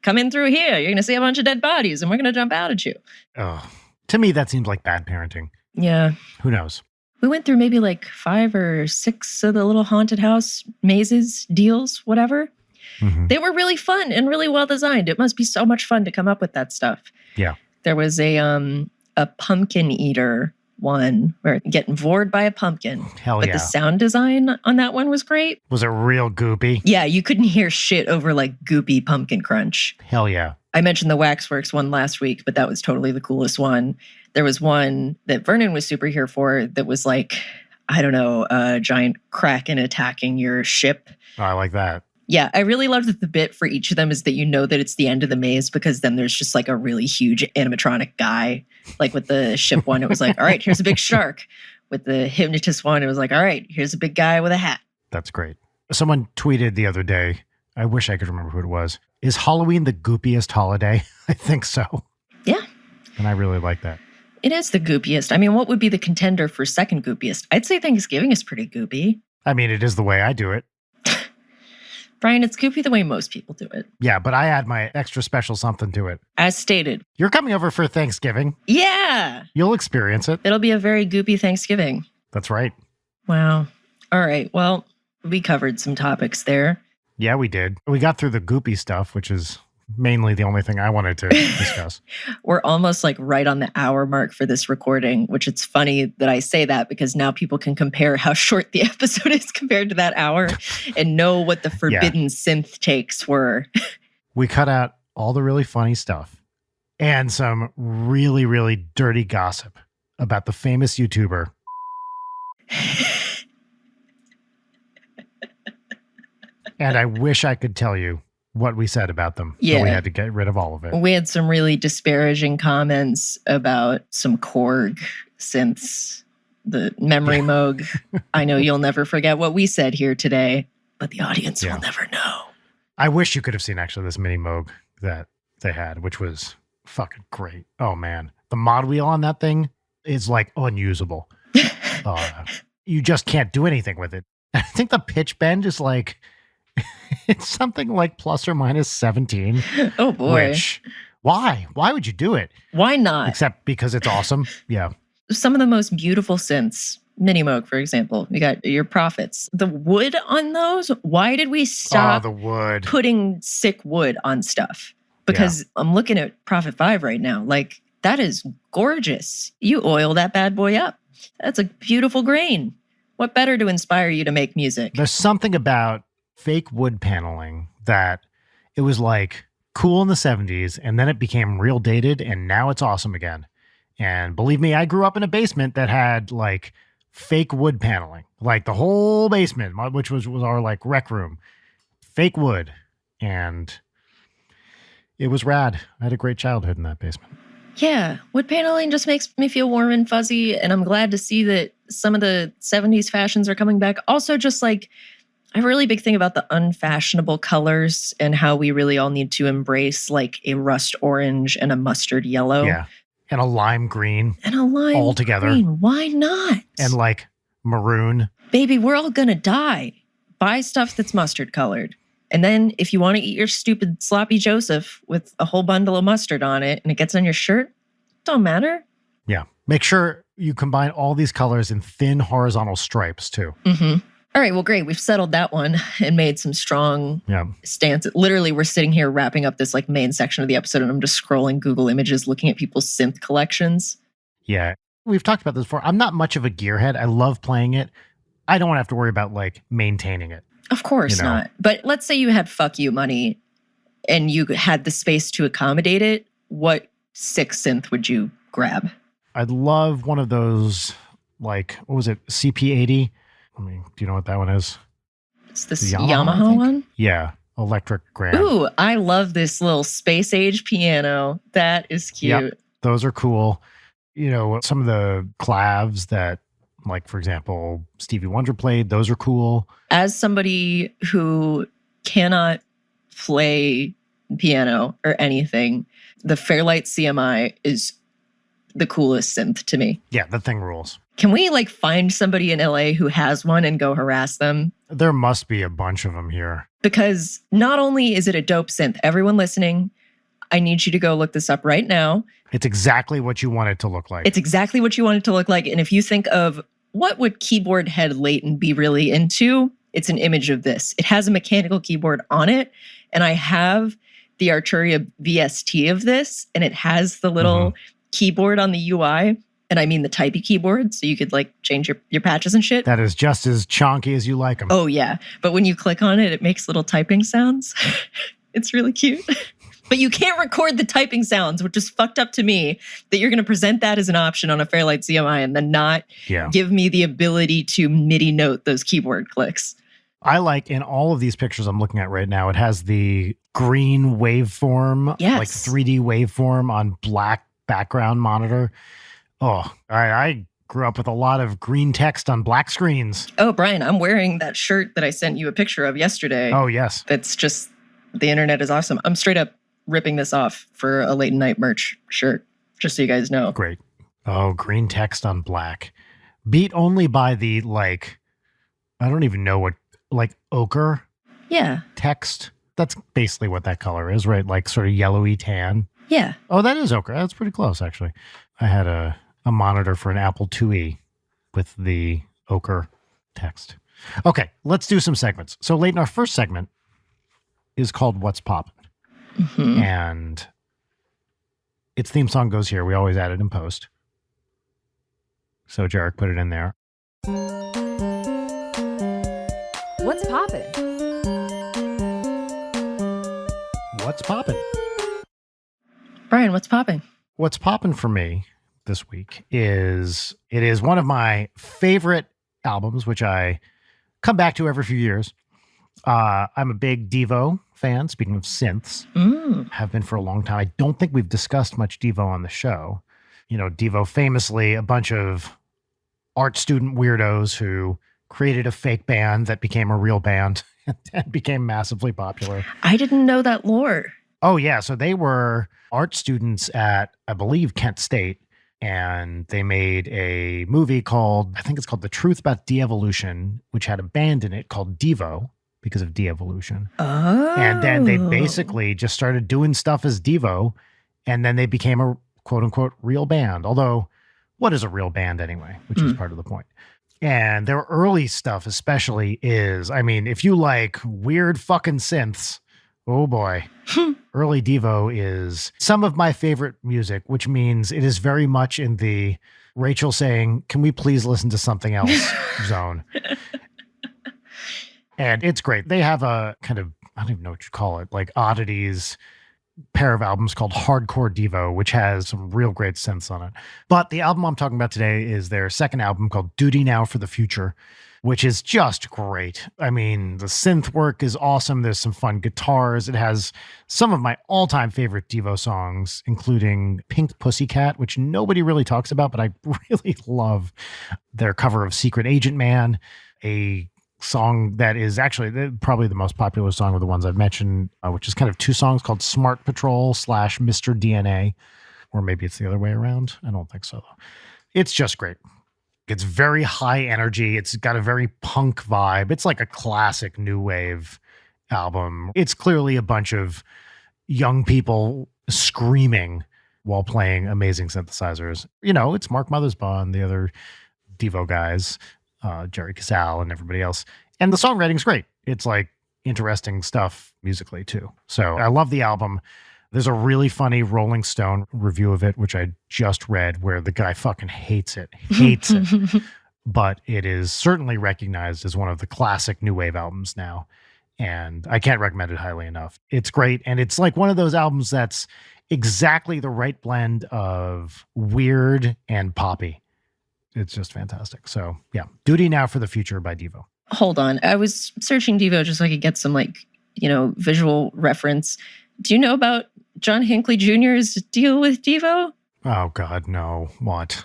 come in through here. You're going to see a bunch of dead bodies and we're going to jump out at you. Oh. To me, that seems like bad parenting. Yeah. Who knows? We went through maybe 5 or 6 of the little haunted house mazes, deals, whatever. Mm-hmm. They were really fun and really well designed. It must be so much fun to come up with that stuff. Yeah. There was a pumpkin eater one where getting vored by a pumpkin. Hell but yeah. The sound design on that one was great. Was it real goopy? Yeah, you couldn't hear shit over goopy pumpkin crunch. Hell yeah. I mentioned the Waxworks one last week, but that was totally the coolest one. There was one that Vernon was super here for that was a giant kraken attacking your ship. Oh, I like that. Yeah, I really loved that the bit for each of them is that you know that it's the end of the maze, because then there's just like a really huge animatronic guy. Like with the ship one, it was like, all right, here's a big shark. With the hypnotist one, it was like, all right, here's a big guy with a hat. That's great. Someone tweeted the other day, I wish I could remember who it was, is Halloween the goopiest holiday? I think so. Yeah. And I really like that. It is the goopiest. I mean, what would be the contender for second goopiest? I'd say Thanksgiving is pretty goopy. I mean, it is the way I do it. Brian, it's goopy the way most people do it. Yeah, but I add my extra special something to it. As stated. You're coming over for Thanksgiving. Yeah. You'll experience it. It'll be a very goopy Thanksgiving. That's right. Wow. All right. Well, we covered some topics there. Yeah, we did. We got through the goopy stuff, which is mainly the only thing I wanted to discuss. We're almost like right on the hour mark for this recording, which it's funny that I say that because now people can compare how short the episode is compared to that hour and know what the forbidden synth takes were. We cut out all the really funny stuff and some really, really dirty gossip about the famous YouTuber. And I wish I could tell you what we said about them. Yeah. But we had to get rid of all of it. We had some really disparaging comments about some Korg synths, the memory moog. I know you'll never forget what we said here today, but the audience will never know. I wish you could have seen actually this mini moog that they had, which was fucking great. Oh man. The mod wheel on that thing is like unusable. You just can't do anything with it. I think the pitch bend is like, it's something like plus or minus 17. Oh boy. Which, why? Why would you do it? Why not? Except because it's awesome. Yeah. Some of the most beautiful synths, Mini Moog, for example, you got your Prophets. The wood on those, why did we stop the wood. putting sick wood on stuff? Because I'm looking at Prophet 5 right now. Like, that is gorgeous. You oil that bad boy up. That's a beautiful grain. What better to inspire you to make music? There's something about fake wood paneling that it was like cool in the 70s and then it became real dated and now it's awesome again. And believe me, I grew up in a basement that had like fake wood paneling, like the whole basement, which was our like rec room, fake wood. And it was rad. I had a great childhood in that basement. Yeah, wood paneling just makes me feel warm and fuzzy. And I'm glad to see that some of the 70s fashions are coming back. Also, just like, I have a really big thing about the unfashionable colors and how we really all need to embrace like a rust orange and a mustard yellow. Yeah. And a lime green. And a lime all together. Green. Why not? And like maroon. Baby, we're all going to die. Buy stuff that's mustard colored. And then if you want to eat your stupid sloppy Joseph with a whole bundle of mustard on it and it gets on your shirt, don't matter. Yeah. Make sure you combine all these colors in thin horizontal stripes too. Mm-hmm. All right, well, great. We've settled that one and made some strong stances. Literally, we're sitting here wrapping up this like main section of the episode and I'm just scrolling Google Images, looking at people's synth collections. Yeah. We've talked about this before. I'm not much of a gearhead. I love playing it. I don't want to have to worry about like maintaining it. Of course not. But let's say you had fuck you money and you had the space to accommodate it. What sick synth would you grab? I'd love one of those, like, what was it? CP80. I mean, do you know what that one is? It's the Yamaha one? Yeah. Electric grand. Ooh, I love this little space age piano. That is cute. Yep, those are cool. You know, some of the clavs that, like, for example, Stevie Wonder played, those are cool. As somebody who cannot play piano or anything, the Fairlight CMI is the coolest synth to me. Yeah, the thing rules. Can we like find somebody in LA who has one and go harass them? There must be a bunch of them here. Because not only is it a dope synth, everyone listening, I need you to go look this up right now. It's exactly what you want it to look like. It's exactly what you want it to look like. And if you think of what would keyboard head Leighton be really into, it's an image of this. It has a mechanical keyboard on it. And I have the Arturia VST of this. And it has the little keyboard on the UI. And I mean the typey keyboard, so you could like change your patches and shit. That is just as chonky as you like them. Oh yeah, but when you click on it, it makes little typing sounds. It's really cute. But you can't record the typing sounds, which is fucked up to me that you're going to present that as an option on a Fairlight CMI and then not give me the ability to MIDI note those keyboard clicks. I like in all of these pictures I'm looking at right now, it has the green waveform, Yes. like 3D waveform on black background monitor. Oh, I grew up with a lot of green text on black screens. Oh, Brian, I'm wearing that shirt that I sent you a picture of yesterday. Oh, yes. That's just, the internet is awesome. I'm straight up ripping this off for a Late Night merch shirt, just so you guys know. Great. Oh, green text on black. Beat only by the, like, I don't even know what, like, ochre text. That's basically what that color is, right? Like sort of yellowy tan. Yeah. Oh, that is ochre. That's pretty close, actually. I had a monitor for an Apple IIe with the ochre text. Okay, let's do some segments. So, Leighton, our first segment is called What's Poppin'. Mm-hmm. And its theme song goes here. We always add it in post. So Jarek put it in there. What's poppin'? What's poppin'? Brian, what's popping? What's poppin' for me this week is it is one of my favorite albums, which I come back to every few years. I'm a big Devo fan, speaking of synths. Have been for a long time. I don't think we've discussed much Devo on the show. You know, Devo famously a bunch of art student weirdos who created a fake band that became a real band and became massively popular. I didn't know that lore. Oh, yeah. So they were art students at, I believe, Kent State. And they made a movie called, I think it's called The Truth About De-Evolution, which had a band in it called Devo because of de-evolution. Oh. And then they basically just started doing stuff as Devo. And then they became a quote unquote real band. Although, what is a real band anyway? Which is part of the point. And their early stuff especially is, I mean, if you like weird fucking synths, oh boy. Early Devo is some of my favorite music, which means it is very much in the Rachel saying, can we please listen to something else zone. And it's great. They have a kind of, I don't even know what you call it, like oddities pair of albums called Hardcore Devo, which has some real great synths on it. But the album I'm talking about today is their second album called Duty Now for the Future, which is just great. I mean, the synth work is awesome. There's some fun guitars. It has some of my all-time favorite Devo songs, including Pink Pussycat, which nobody really talks about, but I really love their cover of Secret Agent Man, a song that is actually probably the most popular song of the ones I've mentioned, which is kind of two songs called Smart Patrol / Mr. DNA, or maybe it's the other way around. I don't think so, though. It's just great. It's very high energy. It's got a very punk vibe. It's like a classic new wave album. It's clearly a bunch of young people screaming while playing amazing synthesizers. You know, it's Mark Mothersbaugh and the other Devo guys, Jerry Casale and everybody else. And the songwriting's great. It's like interesting stuff musically too. So I love the album. There's a really funny Rolling Stone review of it, which I just read, where the guy fucking hates it. But it is certainly recognized as one of the classic new wave albums now. And I can't recommend it highly enough. It's great. And it's like one of those albums that's exactly the right blend of weird and poppy. It's just fantastic. So yeah, Duty Now for the Future by Devo. Hold on. I was searching Devo just so I could get some visual reference. Do you know about John Hinckley Jr.'s deal with Devo? Oh God, no. What?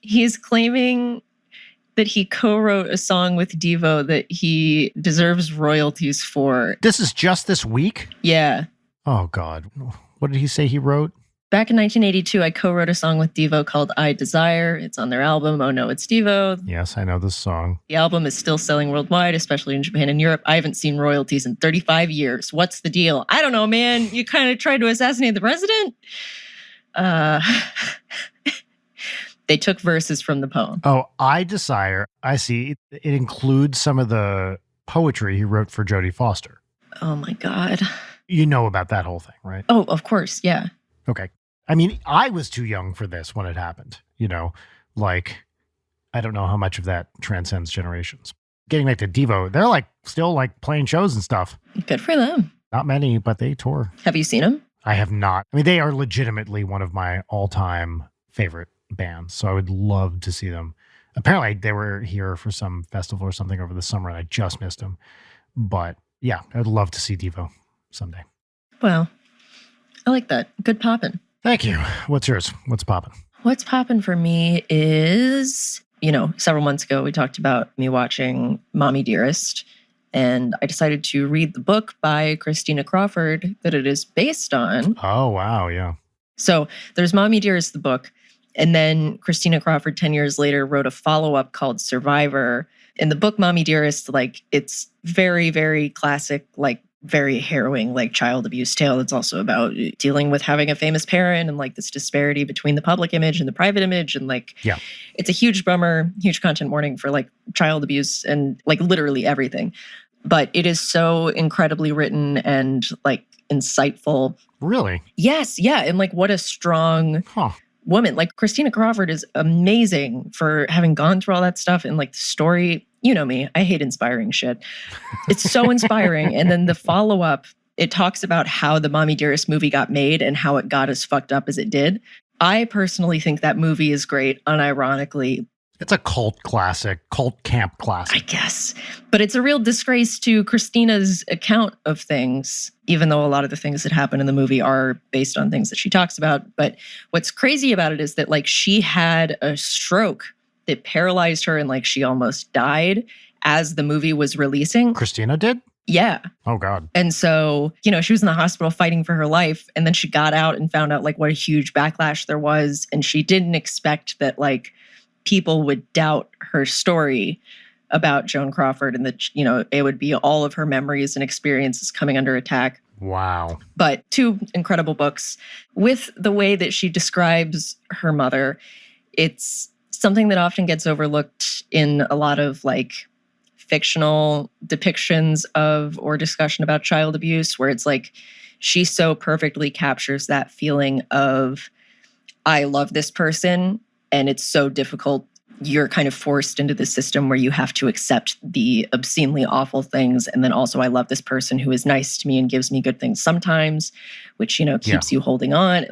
He's claiming that he co-wrote a song with Devo that he deserves royalties for. This is just this week? Yeah. Oh God. What did he say he wrote? Back in 1982, I co-wrote a song with Devo called I Desire. It's on their album, Oh No, It's Devo. Yes, I know this song. The album is still selling worldwide, especially in Japan and Europe. I haven't seen royalties in 35 years. What's the deal? I don't know, man. You kind of tried to assassinate the president? They took verses from the poem. Oh, I Desire. I see. It includes some of the poetry he wrote for Jodie Foster. Oh my God. You know about that whole thing, right? Oh, of course. Yeah. Okay. I mean, I was too young for this when it happened, I don't know how much of that transcends generations. Getting back to Devo, they're still playing shows and stuff. Good for them. Not many, but they tour. Have you seen them? I have not. I mean, they are legitimately one of my all-time favorite bands, so I would love to see them. Apparently they were here for some festival or something over the summer and I just missed them. But yeah, I'd love to see Devo someday. Well, I like that. Good poppin'. Thank you. What's yours? What's poppin'? What's poppin' for me is, several months ago we talked about me watching Mommy Dearest, and I decided to read the book by Christina Crawford that it is based on. Oh, wow. Yeah. So there's Mommy Dearest, the book, and then Christina Crawford 10 years later wrote a follow-up called Survivor. In the book Mommy Dearest, it's very, very classic, very harrowing, child abuse tale. It's also about dealing with having a famous parent and this disparity between the public image and the private image. And it's a huge bummer, huge content warning for child abuse and literally everything. But it is so incredibly written and insightful. Really? Yes. Yeah. And what a strong woman. Christina Crawford is amazing for having gone through all that stuff. And the story, you know me, I hate inspiring shit. It's so inspiring. And then the follow-up, it talks about how the Mommy Dearest movie got made and how it got as fucked up as it did. I personally think that movie is great, unironically. It's a cult classic, cult camp classic. I guess. But it's a real disgrace to Christina's account of things, even though a lot of the things that happen in the movie are based on things that she talks about. But what's crazy about it is that she had a stroke that paralyzed her and she almost died as the movie was releasing. Christina did? Yeah. Oh, God. And so, she was in the hospital fighting for her life. And then she got out and found out what a huge backlash there was. And she didn't expect that people would doubt her story about Joan Crawford and that, it would be all of her memories and experiences coming under attack. Wow. But 2 incredible books. With the way that she describes her mother, it's something that often gets overlooked in a lot of fictional depictions of or discussion about child abuse, where it's she so perfectly captures that feeling of, I love this person and it's so difficult. You're kind of forced into the system where you have to accept the obscenely awful things. And then also, I love this person who is nice to me and gives me good things sometimes, which, keeps you holding on.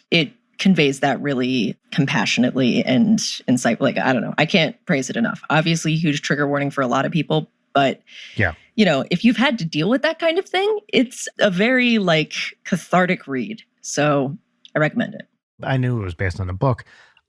It conveys that really compassionately and insightfully. I don't know. I can't praise it enough. Obviously, huge trigger warning for a lot of people. But, if you've had to deal with that kind of thing, it's a very cathartic read. So I recommend it. I knew it was based on a book.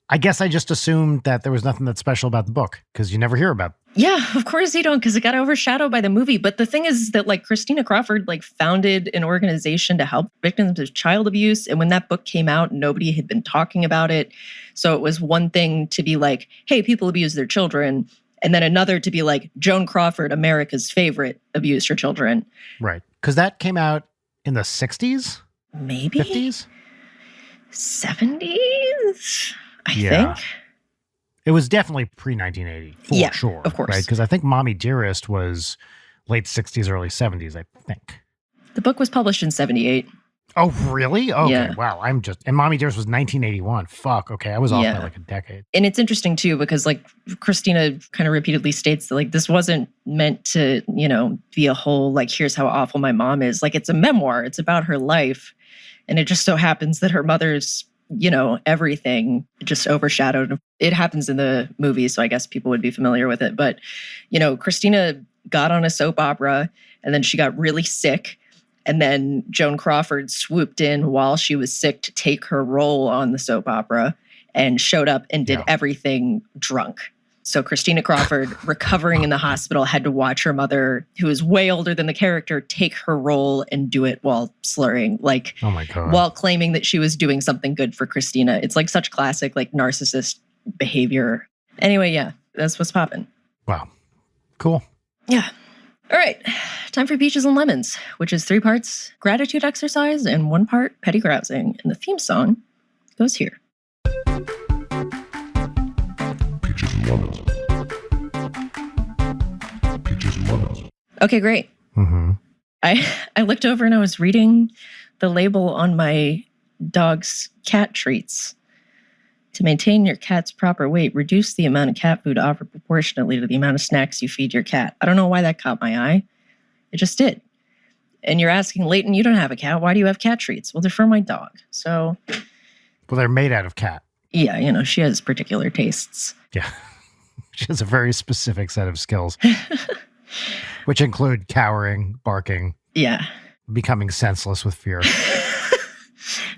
I guess I just assumed that there was nothing that's special about the book because you never hear about it. Yeah, of course you don't, because it got overshadowed by the movie. But the thing is that Christina Crawford founded an organization to help victims of child abuse. And when that book came out, nobody had been talking about it. So it was one thing to be hey, people abuse their children. And then another to be Joan Crawford, America's favorite, abused her children. Right. Because that came out in the 60s? Maybe? 50s? 70s? I think. It was definitely pre-1980, for sure. Of course. Right? Because I think Mommy Dearest was late 60s, early 70s, I think. The book was published in 78. Oh, really? Okay, Yeah. wow. And Mommy Dearest was 1981. Fuck, okay. I was off by a decade. And it's interesting, too, because Christina kind of repeatedly states that this wasn't meant to, be a whole, here's how awful my mom is. It's a memoir. It's about her life. And it just so happens that her mother's everything just overshadowed. It happens in the movie, so I guess people would be familiar with it. But, Christina got on a soap opera and then she got really sick. And then Joan Crawford swooped in while she was sick to take her role on the soap opera and showed up and did everything drunk. So Christina Crawford, recovering in the hospital, had to watch her mother, who is way older than the character, take her role and do it while slurring, oh my God, while claiming that she was doing something good for Christina. It's such classic, narcissist behavior. Anyway, yeah, that's what's popping. Wow. Cool. Yeah. All right. Time for Peaches and Lemons, which is 3 parts gratitude exercise and 1 part petty grousing. And the theme song goes here. Peaches and lemons. Peaches and lemons. Okay, great. Mm-hmm. I looked over and I was reading the label on my dog's cat treats. To maintain your cat's proper weight, reduce the amount of cat food offered proportionately to the amount of snacks you feed your cat. I don't know why that caught my eye. It just did. And you're asking, Leighton, you don't have a cat. Why do you have cat treats? Well, they're for my dog. So. Well, they're made out of cat. Yeah, she has particular tastes. Yeah. She has a very specific set of skills, which include cowering, barking, Yeah. becoming senseless with fear.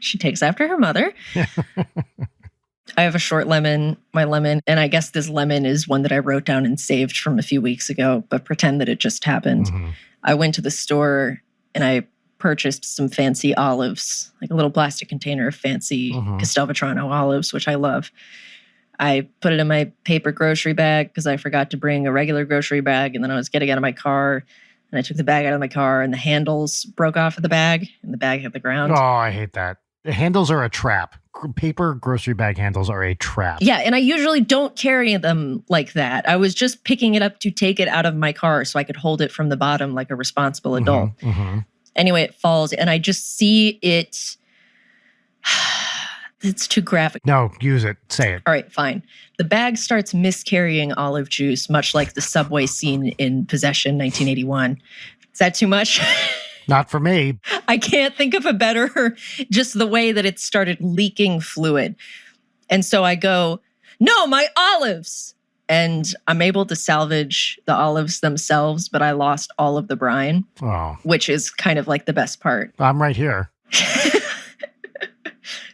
She takes after her mother. I have a short lemon, my lemon, and I guess this lemon is one that I wrote down and saved from a few weeks ago, but pretend that it just happened. Mm-hmm. I went to the store and I purchased some fancy olives, like a little plastic container of fancy Stelvatrano olives, which I love. I put it in my paper grocery bag because I forgot to bring a regular grocery bag, and then I was getting out of my car, and I took the bag out of my car, and the handles broke off of the bag, and the bag hit the ground. Oh, I hate that. The handles are a trap. Paper grocery bag handles are a trap. Yeah, and I usually don't carry them like that. I was just picking it up to take it out of my car so I could hold it from the bottom like a responsible adult. Anyway, it falls, and I just see it. It's too graphic. No, use it. Say it. All right, fine. The bag starts miscarrying olive juice, much like the subway scene in Possession 1981. Is that too much? Not for me. I can't think of a better, just the way that it started leaking fluid. And so I go, no, my olives. And I'm able to salvage the olives themselves, but I lost all of the brine, which is kind of like the best part. I'm right here.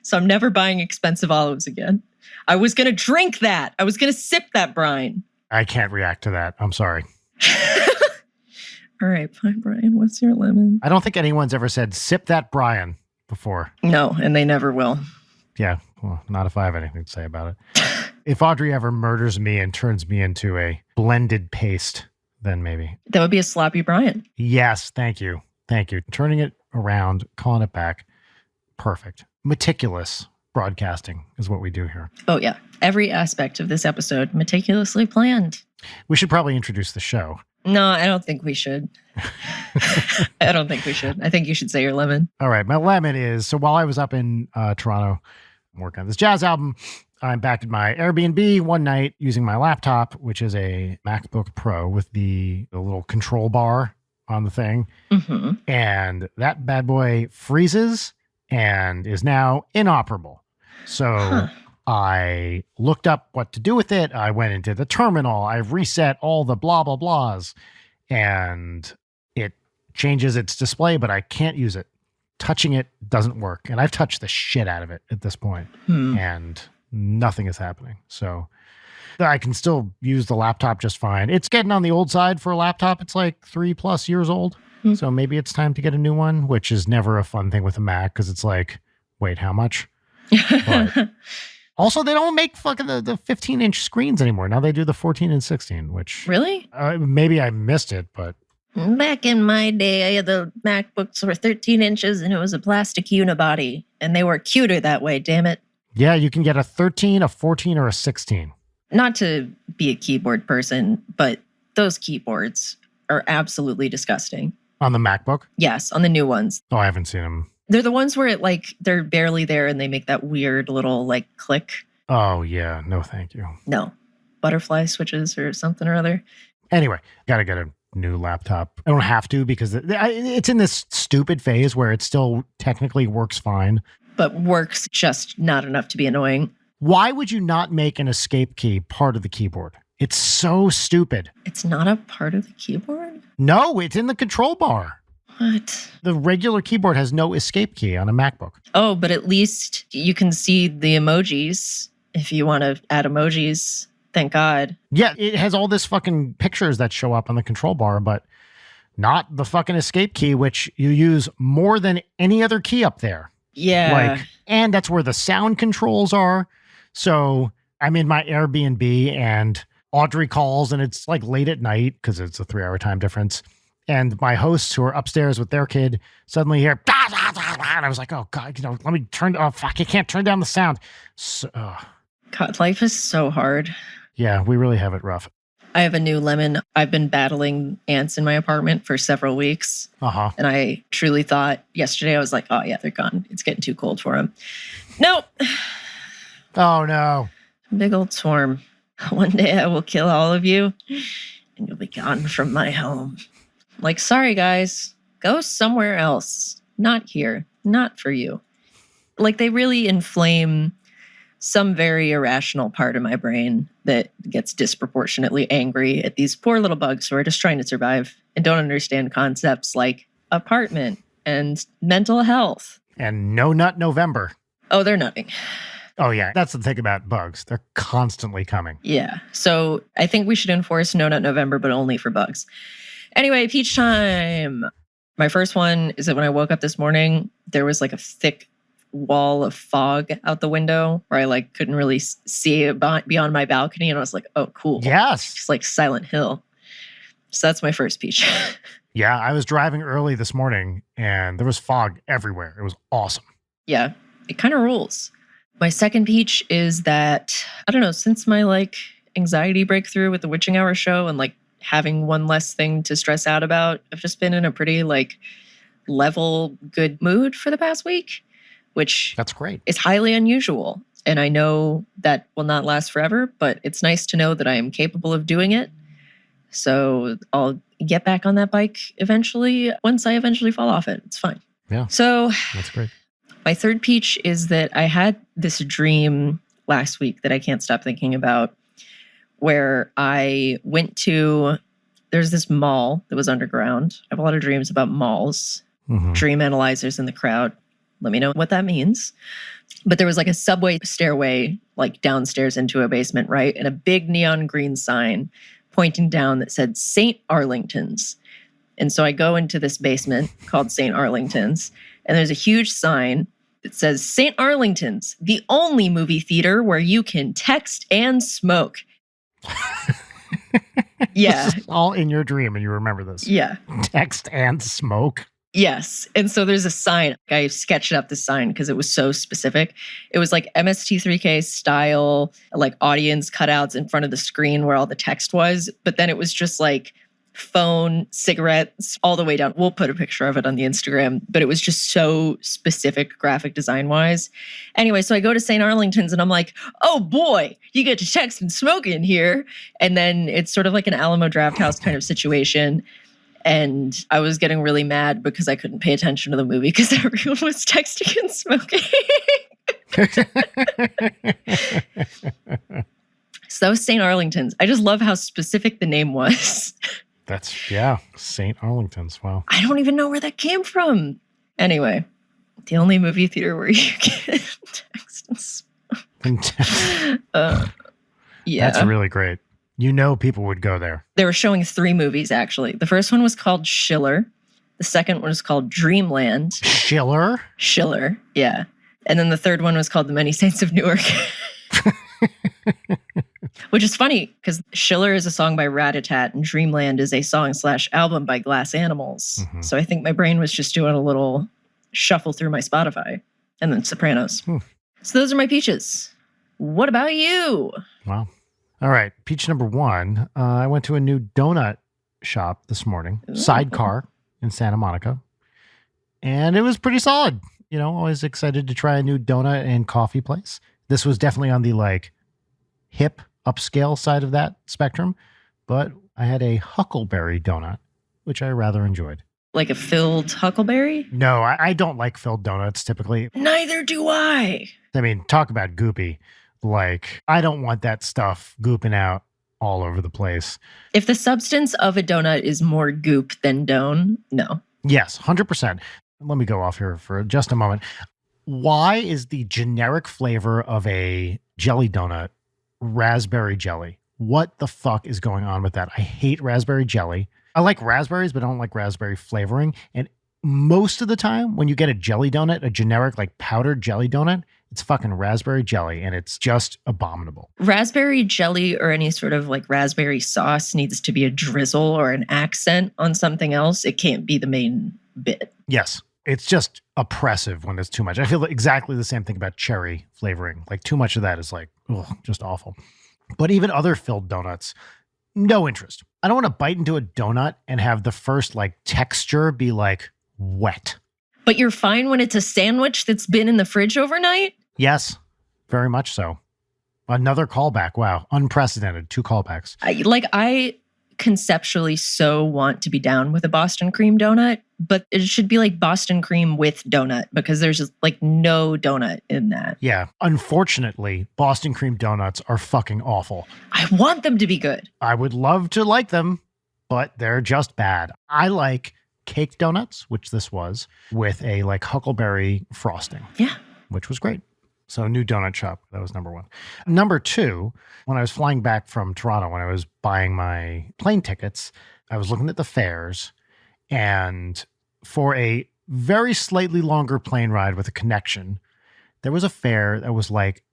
So I'm never buying expensive olives again. I was going to drink that. I was going to sip that brine. I can't react to that. I'm sorry. All right, fine, Brian. What's your lemon? I don't think anyone's ever said, sip that Brian before. No, and they never will. Yeah, well, not if I have anything to say about it. If Audrey ever murders me and turns me into a blended paste, then maybe. That would be a sloppy Brian. Yes, thank you. Thank you. Turning it around, calling it back. Perfect. Meticulous broadcasting is what we do here. Oh, yeah. Every aspect of this episode meticulously planned. We should probably introduce the show. No, I don't think we should. I don't think we should. I think you should say your lemon. All right. My lemon is, so while I was up in Toronto working on this jazz album, I'm back at my Airbnb one night using my laptop, which is a MacBook Pro with the little control bar on the thing. And that bad boy freezes and is now inoperable. So I looked up what to do with it. I went into the terminal. I reset all the blah, blah, blahs. And it changes its display, but I can't use it. Touching it doesn't work. And I've touched the shit out of it at this point. And nothing is happening. So I can still use the laptop just fine. It's getting on the old side for a laptop. It's like 3+ years old. So maybe it's time to get a new one, which is never a fun thing with a Mac because it's like, wait, how much? But also, they don't make fucking the 15-inch screens anymore. Now they do the 14 and 16, which... Really? Maybe I missed it, but... Back in my day, the MacBooks were 13 inches and it was a plastic unibody. And they were cuter that way, damn it. Yeah, you can get a 13, a 14, or a 16. Not to be a keyboard person, but those keyboards are absolutely disgusting. On the MacBook? Yes, on the new ones. Oh, I haven't seen them. They're the ones where they're barely there and they make that weird little click. Oh, yeah. No, thank you. No. Butterfly switches or something or other. Anyway, got to get a new laptop. I don't have to because it's in this stupid phase where it still technically works fine. But works just not enough to be annoying. Why would you not make an escape key part of the keyboard? It's so stupid. It's not a part of the keyboard? No, it's in the control bar. What? The regular keyboard has no escape key on a MacBook. Oh, but at least you can see the emojis if you want to add emojis. Thank God. Yeah, it has all this fucking pictures that show up on the control bar, but not the fucking escape key, which you use more than any other key up there. Yeah. And that's where the sound controls are. So I'm in my Airbnb and Audrey calls and it's late at night because it's a 3-hour time difference. And my hosts who are upstairs with their kid suddenly hear, and I was like, oh God, let me I can't turn down the sound. So, God, life is so hard. Yeah, we really have it rough. I have a new lemon. I've been battling ants in my apartment for several weeks. And I truly thought yesterday, I was like, oh yeah, they're gone. It's getting too cold for them. Nope. Oh no. Big old swarm. One day I will kill all of you and you'll be gone from my home. Sorry guys, go somewhere else. Not here. Not for you. They really inflame some very irrational part of my brain that gets disproportionately angry at these poor little bugs who are just trying to survive and don't understand concepts like apartment and mental health. And No Nut November. Oh, they're nutting. Oh, yeah. That's the thing about bugs. They're constantly coming. Yeah. So I think we should enforce No Nut November, but only for bugs. Anyway, peach time. My first one is that when I woke up this morning, there was like a thick wall of fog out the window where I like couldn't really see it beyond my balcony. And I was like, oh, cool. Yes. Just like Silent Hill. So that's my first peach. Yeah, I was driving early this morning and there was fog everywhere. It was awesome. Yeah, it kind of rules. My second peach is that, I don't know, since my like anxiety breakthrough with the Witching Hour show and like having one less thing to stress out about, I've just been in a pretty like level good mood for the past week, which that's great. Is highly unusual. And I know that will not last forever, but it's nice to know that I am capable of doing it. So I'll get back on that bike eventually once I eventually fall off it. It's fine. Yeah. So that's great. My third peach is that I had this dream last week that I can't stop thinking about, where I went to, there's this mall that was underground. I have a lot of dreams about malls, dream analyzers in the crowd. Let me know what that means. But there was like a subway stairway, like downstairs into a basement, right? And a big neon green sign pointing down that said St. Arlington's. And so I go into this basement called St. Arlington's, and there's a huge sign that says St. Arlington's, the only movie theater where you can text and smoke. Yeah. This is all in your dream and you remember this. Yeah. Text and smoke. Yes. And so there's a sign. I sketched up the sign because it was so specific. It was like MST3K style, like audience cutouts in front of the screen where all the text was. But then it was just like phone, cigarettes, all the way down. We'll put a picture of it on the Instagram, but it was just so specific graphic design wise. Anyway, so I go to St. Arlington's and I'm like, oh boy, you get to text and smoke in here. And then it's sort of like an Alamo Drafthouse kind of situation. And I was getting really mad because I couldn't pay attention to the movie because everyone was texting and smoking. So that was St. Arlington's. I just love how specific the name was. That's, yeah, St. Arlington's. Wow. I don't even know where that came from. Anyway, the only movie theater where you can text and smoke. Yeah. That's really great. You know people would go there. They were showing 3 movies, actually. The first one was called Schiller. The second one was called Dreamland. Schiller? Schiller, yeah. And then the third one was called The Many Saints of Newark. Which is funny, because Schiller is a song by Rat-a-tat, and Dreamland is a song/album by Glass Animals. So I think my brain was just doing a little shuffle through my Spotify. And then Sopranos. So those are my peaches. What about you? Wow. All right. Peach number 1. I went to a new donut shop this morning, Sidecar in Santa Monica. And it was pretty solid. You know, always excited to try a new donut and coffee place. This was definitely on the like hip upscale side of that spectrum. But I had a huckleberry donut, which I rather enjoyed. Like a filled huckleberry? No, I don't like filled donuts typically. Neither do I. I mean, talk about goopy. Like, I don't want that stuff gooping out all over the place. If the substance of a donut is more goop than done, no. Yes, 100%. Let me go off here for just a moment. Why is the generic flavor of a jelly donut raspberry jelly? What the fuck is going on with that? I hate raspberry jelly. I like raspberries, but I don't like raspberry flavoring. And most of the time when you get a jelly donut, a generic like powdered jelly donut, it's fucking raspberry jelly and it's just abominable. Raspberry jelly or any sort of like raspberry sauce needs to be a drizzle or an accent on something else. It can't be the main bit. Yes. It's just oppressive when there's too much. I feel exactly the same thing about cherry flavoring. Like too much of that is like, ugh, just awful. But even other filled donuts, no interest. I don't want to bite into a donut and have the first like texture be like wet. But you're fine when it's a sandwich that's been in the fridge overnight? Yes, very much so. Another callback. Wow. Unprecedented. 2 callbacks. I conceptually so want to be down with a Boston cream donut, but it should be like Boston cream with donut because there's just like no donut in that. Yeah. Unfortunately, Boston cream donuts are fucking awful. I want them to be good. I would love to like them, but they're just bad. I like cake donuts, which this was, with a like huckleberry frosting. Yeah. Which was great. So new donut shop. That was number one. Number two, when I was flying back from Toronto, when I was buying my plane tickets, I was looking at the fares, and for a very slightly longer plane ride with a connection, there was a fare that was like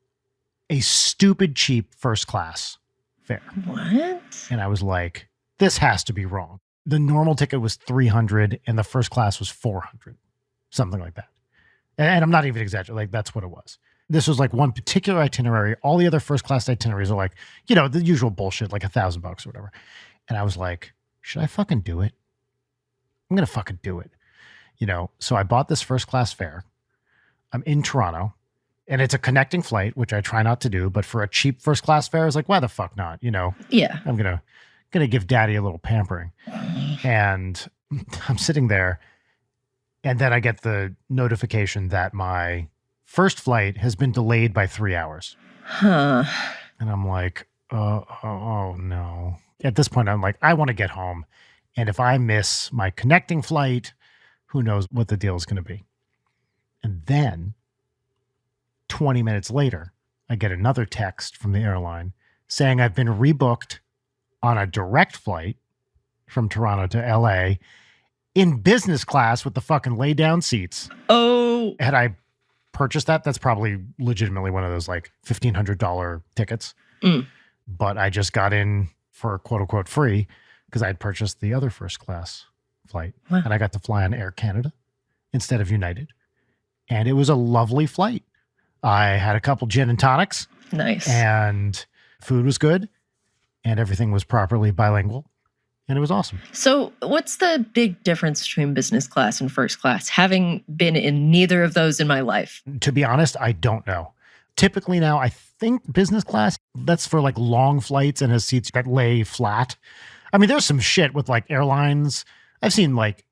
a stupid cheap first class fare. What? And I was like, this has to be wrong. The normal ticket was $300 and the first class was $400, something like that. And I'm not even exaggerating. Like, that's what it was. This was like one particular itinerary. All the other first class itineraries are like, you know, the usual bullshit, like $1,000 or whatever. And I was like, should I fucking do it? I'm going to fucking do it. You know, so I bought this first class fare. I'm in Toronto and it's a connecting flight, which I try not to do. But for a cheap first class fare, I was like, why the fuck not? You know, Yeah. I'm going to give daddy a little pampering. And I'm sitting there. And then I get the notification that my first flight has been delayed by 3 hours. Huh. And I'm like, oh no. At this point, I'm like, I want to get home. And if I miss my connecting flight, who knows what the deal is going to be. And then 20 minutes later, I get another text from the airline saying I've been rebooked on a direct flight from Toronto to LA in business class with the fucking lay down seats. Oh. Had I purchased that, that's probably legitimately one of those like $1,500 tickets. But I just got in for quote unquote free because I'd purchased the other first class flight. Wow. And I got to fly on Air Canada instead of United. And it was a lovely flight. I had a couple gin and tonics. Nice. And food was good. And everything was properly bilingual. And it was awesome. So what's the big difference between business class and first class, having been in neither of those in my life? To be honest, I don't know. Typically now, I think business class, that's for like long flights and has seats that lay flat. I mean, there's some shit with like airlines. I've seen like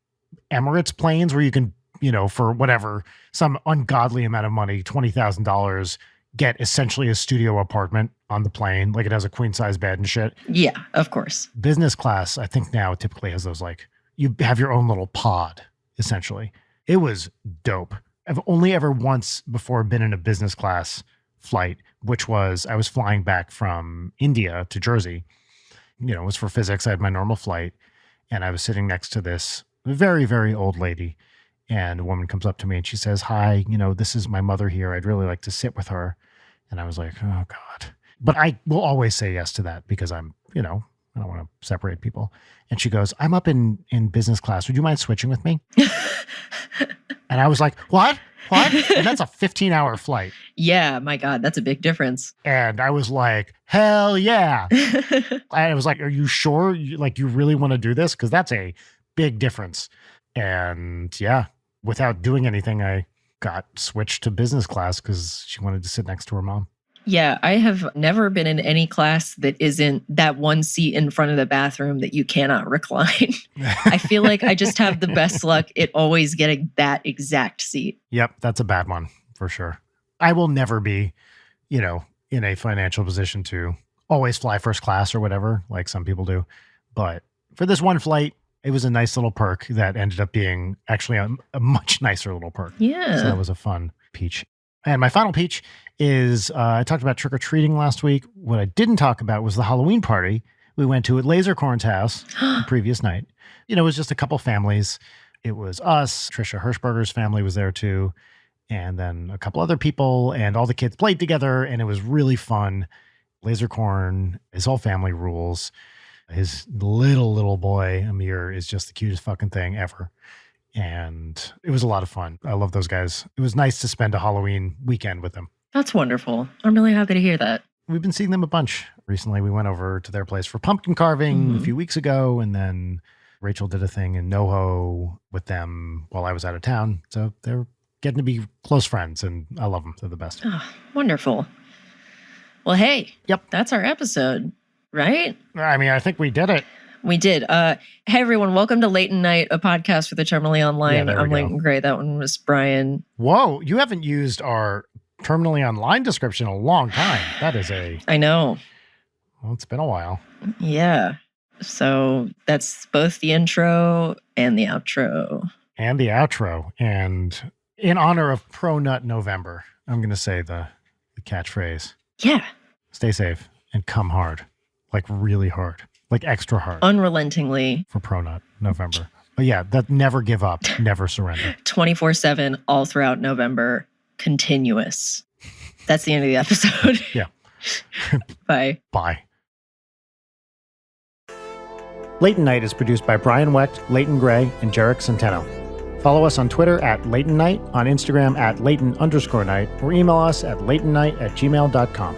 Emirates planes where you can, you know, for whatever, some ungodly amount of money, $20,000, get essentially a studio apartment on the plane. Like it has a queen size bed and shit. Yeah, of course. Business class, I think now typically has those like, you have your own little pod, essentially. It was dope. I've only ever once before been in a business class flight, which was I was flying back from India to Jersey. You know, it was for physics. I had my normal flight and I was sitting next to this very, very old lady. And a woman comes up to me and she says, hi, you know, this is my mother here. I'd really like to sit with her. And I was like, oh God. But I will always say yes to that because I'm, you know, I don't want to separate people. And she goes, I'm up in business class. Would you mind switching with me? And I was like, what? And that's a 15-hour flight. Yeah, my God, that's a big difference. And I was like, hell yeah. And I was like, are you sure? You really want to do this? Because that's a big difference. And yeah, without doing anything, I got switched to business class because she wanted to sit next to her mom. Yeah, I have never been in any class that isn't that one seat in front of the bathroom that you cannot recline. I feel like I just have the best luck at always getting that exact seat. Yep, that's a bad one for sure. I will never be, you know, in a financial position to always fly first class or whatever, like some people do. But for this one flight, it was a nice little perk that ended up being actually a much nicer little perk. Yeah. So that was a fun peach. And my final peach is I talked about trick-or-treating last week. What I didn't talk about was the Halloween party we went to at Lasercorn's house the previous night. You know, it was just a couple families. It was us. Trisha Hirschberger's family was there too. And then a couple other people. And all the kids played together. And it was really fun. Lasercorn, his whole family rules. His little boy, Amir, is just the cutest fucking thing ever. And it was a lot of fun. I love those guys. It was nice to spend a Halloween weekend with them. That's wonderful. I'm really happy to hear that. We've been seeing them a bunch recently. We went over to their place for pumpkin carving a few weeks ago. And then Rachel did a thing in NoHo with them while I was out of town. So they're getting to be close friends. And I love them. They're the best. Oh, wonderful. Well, hey. Yep. That's our episode, right? I mean, I think we did it. We did. Hey, everyone. Welcome to Late Night, a podcast for the Terminally Online. Yeah, I'm Leighton Gray. That one was Brian. Whoa, you haven't used our Terminally Online description in a long time. That is I know. Well, it's been a while. Yeah. So that's both the intro and the outro. And the outro. And in honor of Pro Nut November, I'm going to say the catchphrase. Yeah. Stay safe and come hard. Like really hard. Like extra hard. Unrelentingly. For Pro Nut November. But yeah, that never give up, never surrender. 24/7, all throughout November. Continuous. That's the end of the episode. Yeah. Bye. Bye. Late Night is produced by Brian Wecht, Leighton Gray, and Jarek Centeno. Follow us on Twitter at Leighton Night, on Instagram at Leighton_Night, or email us at leightonnight@gmail.com.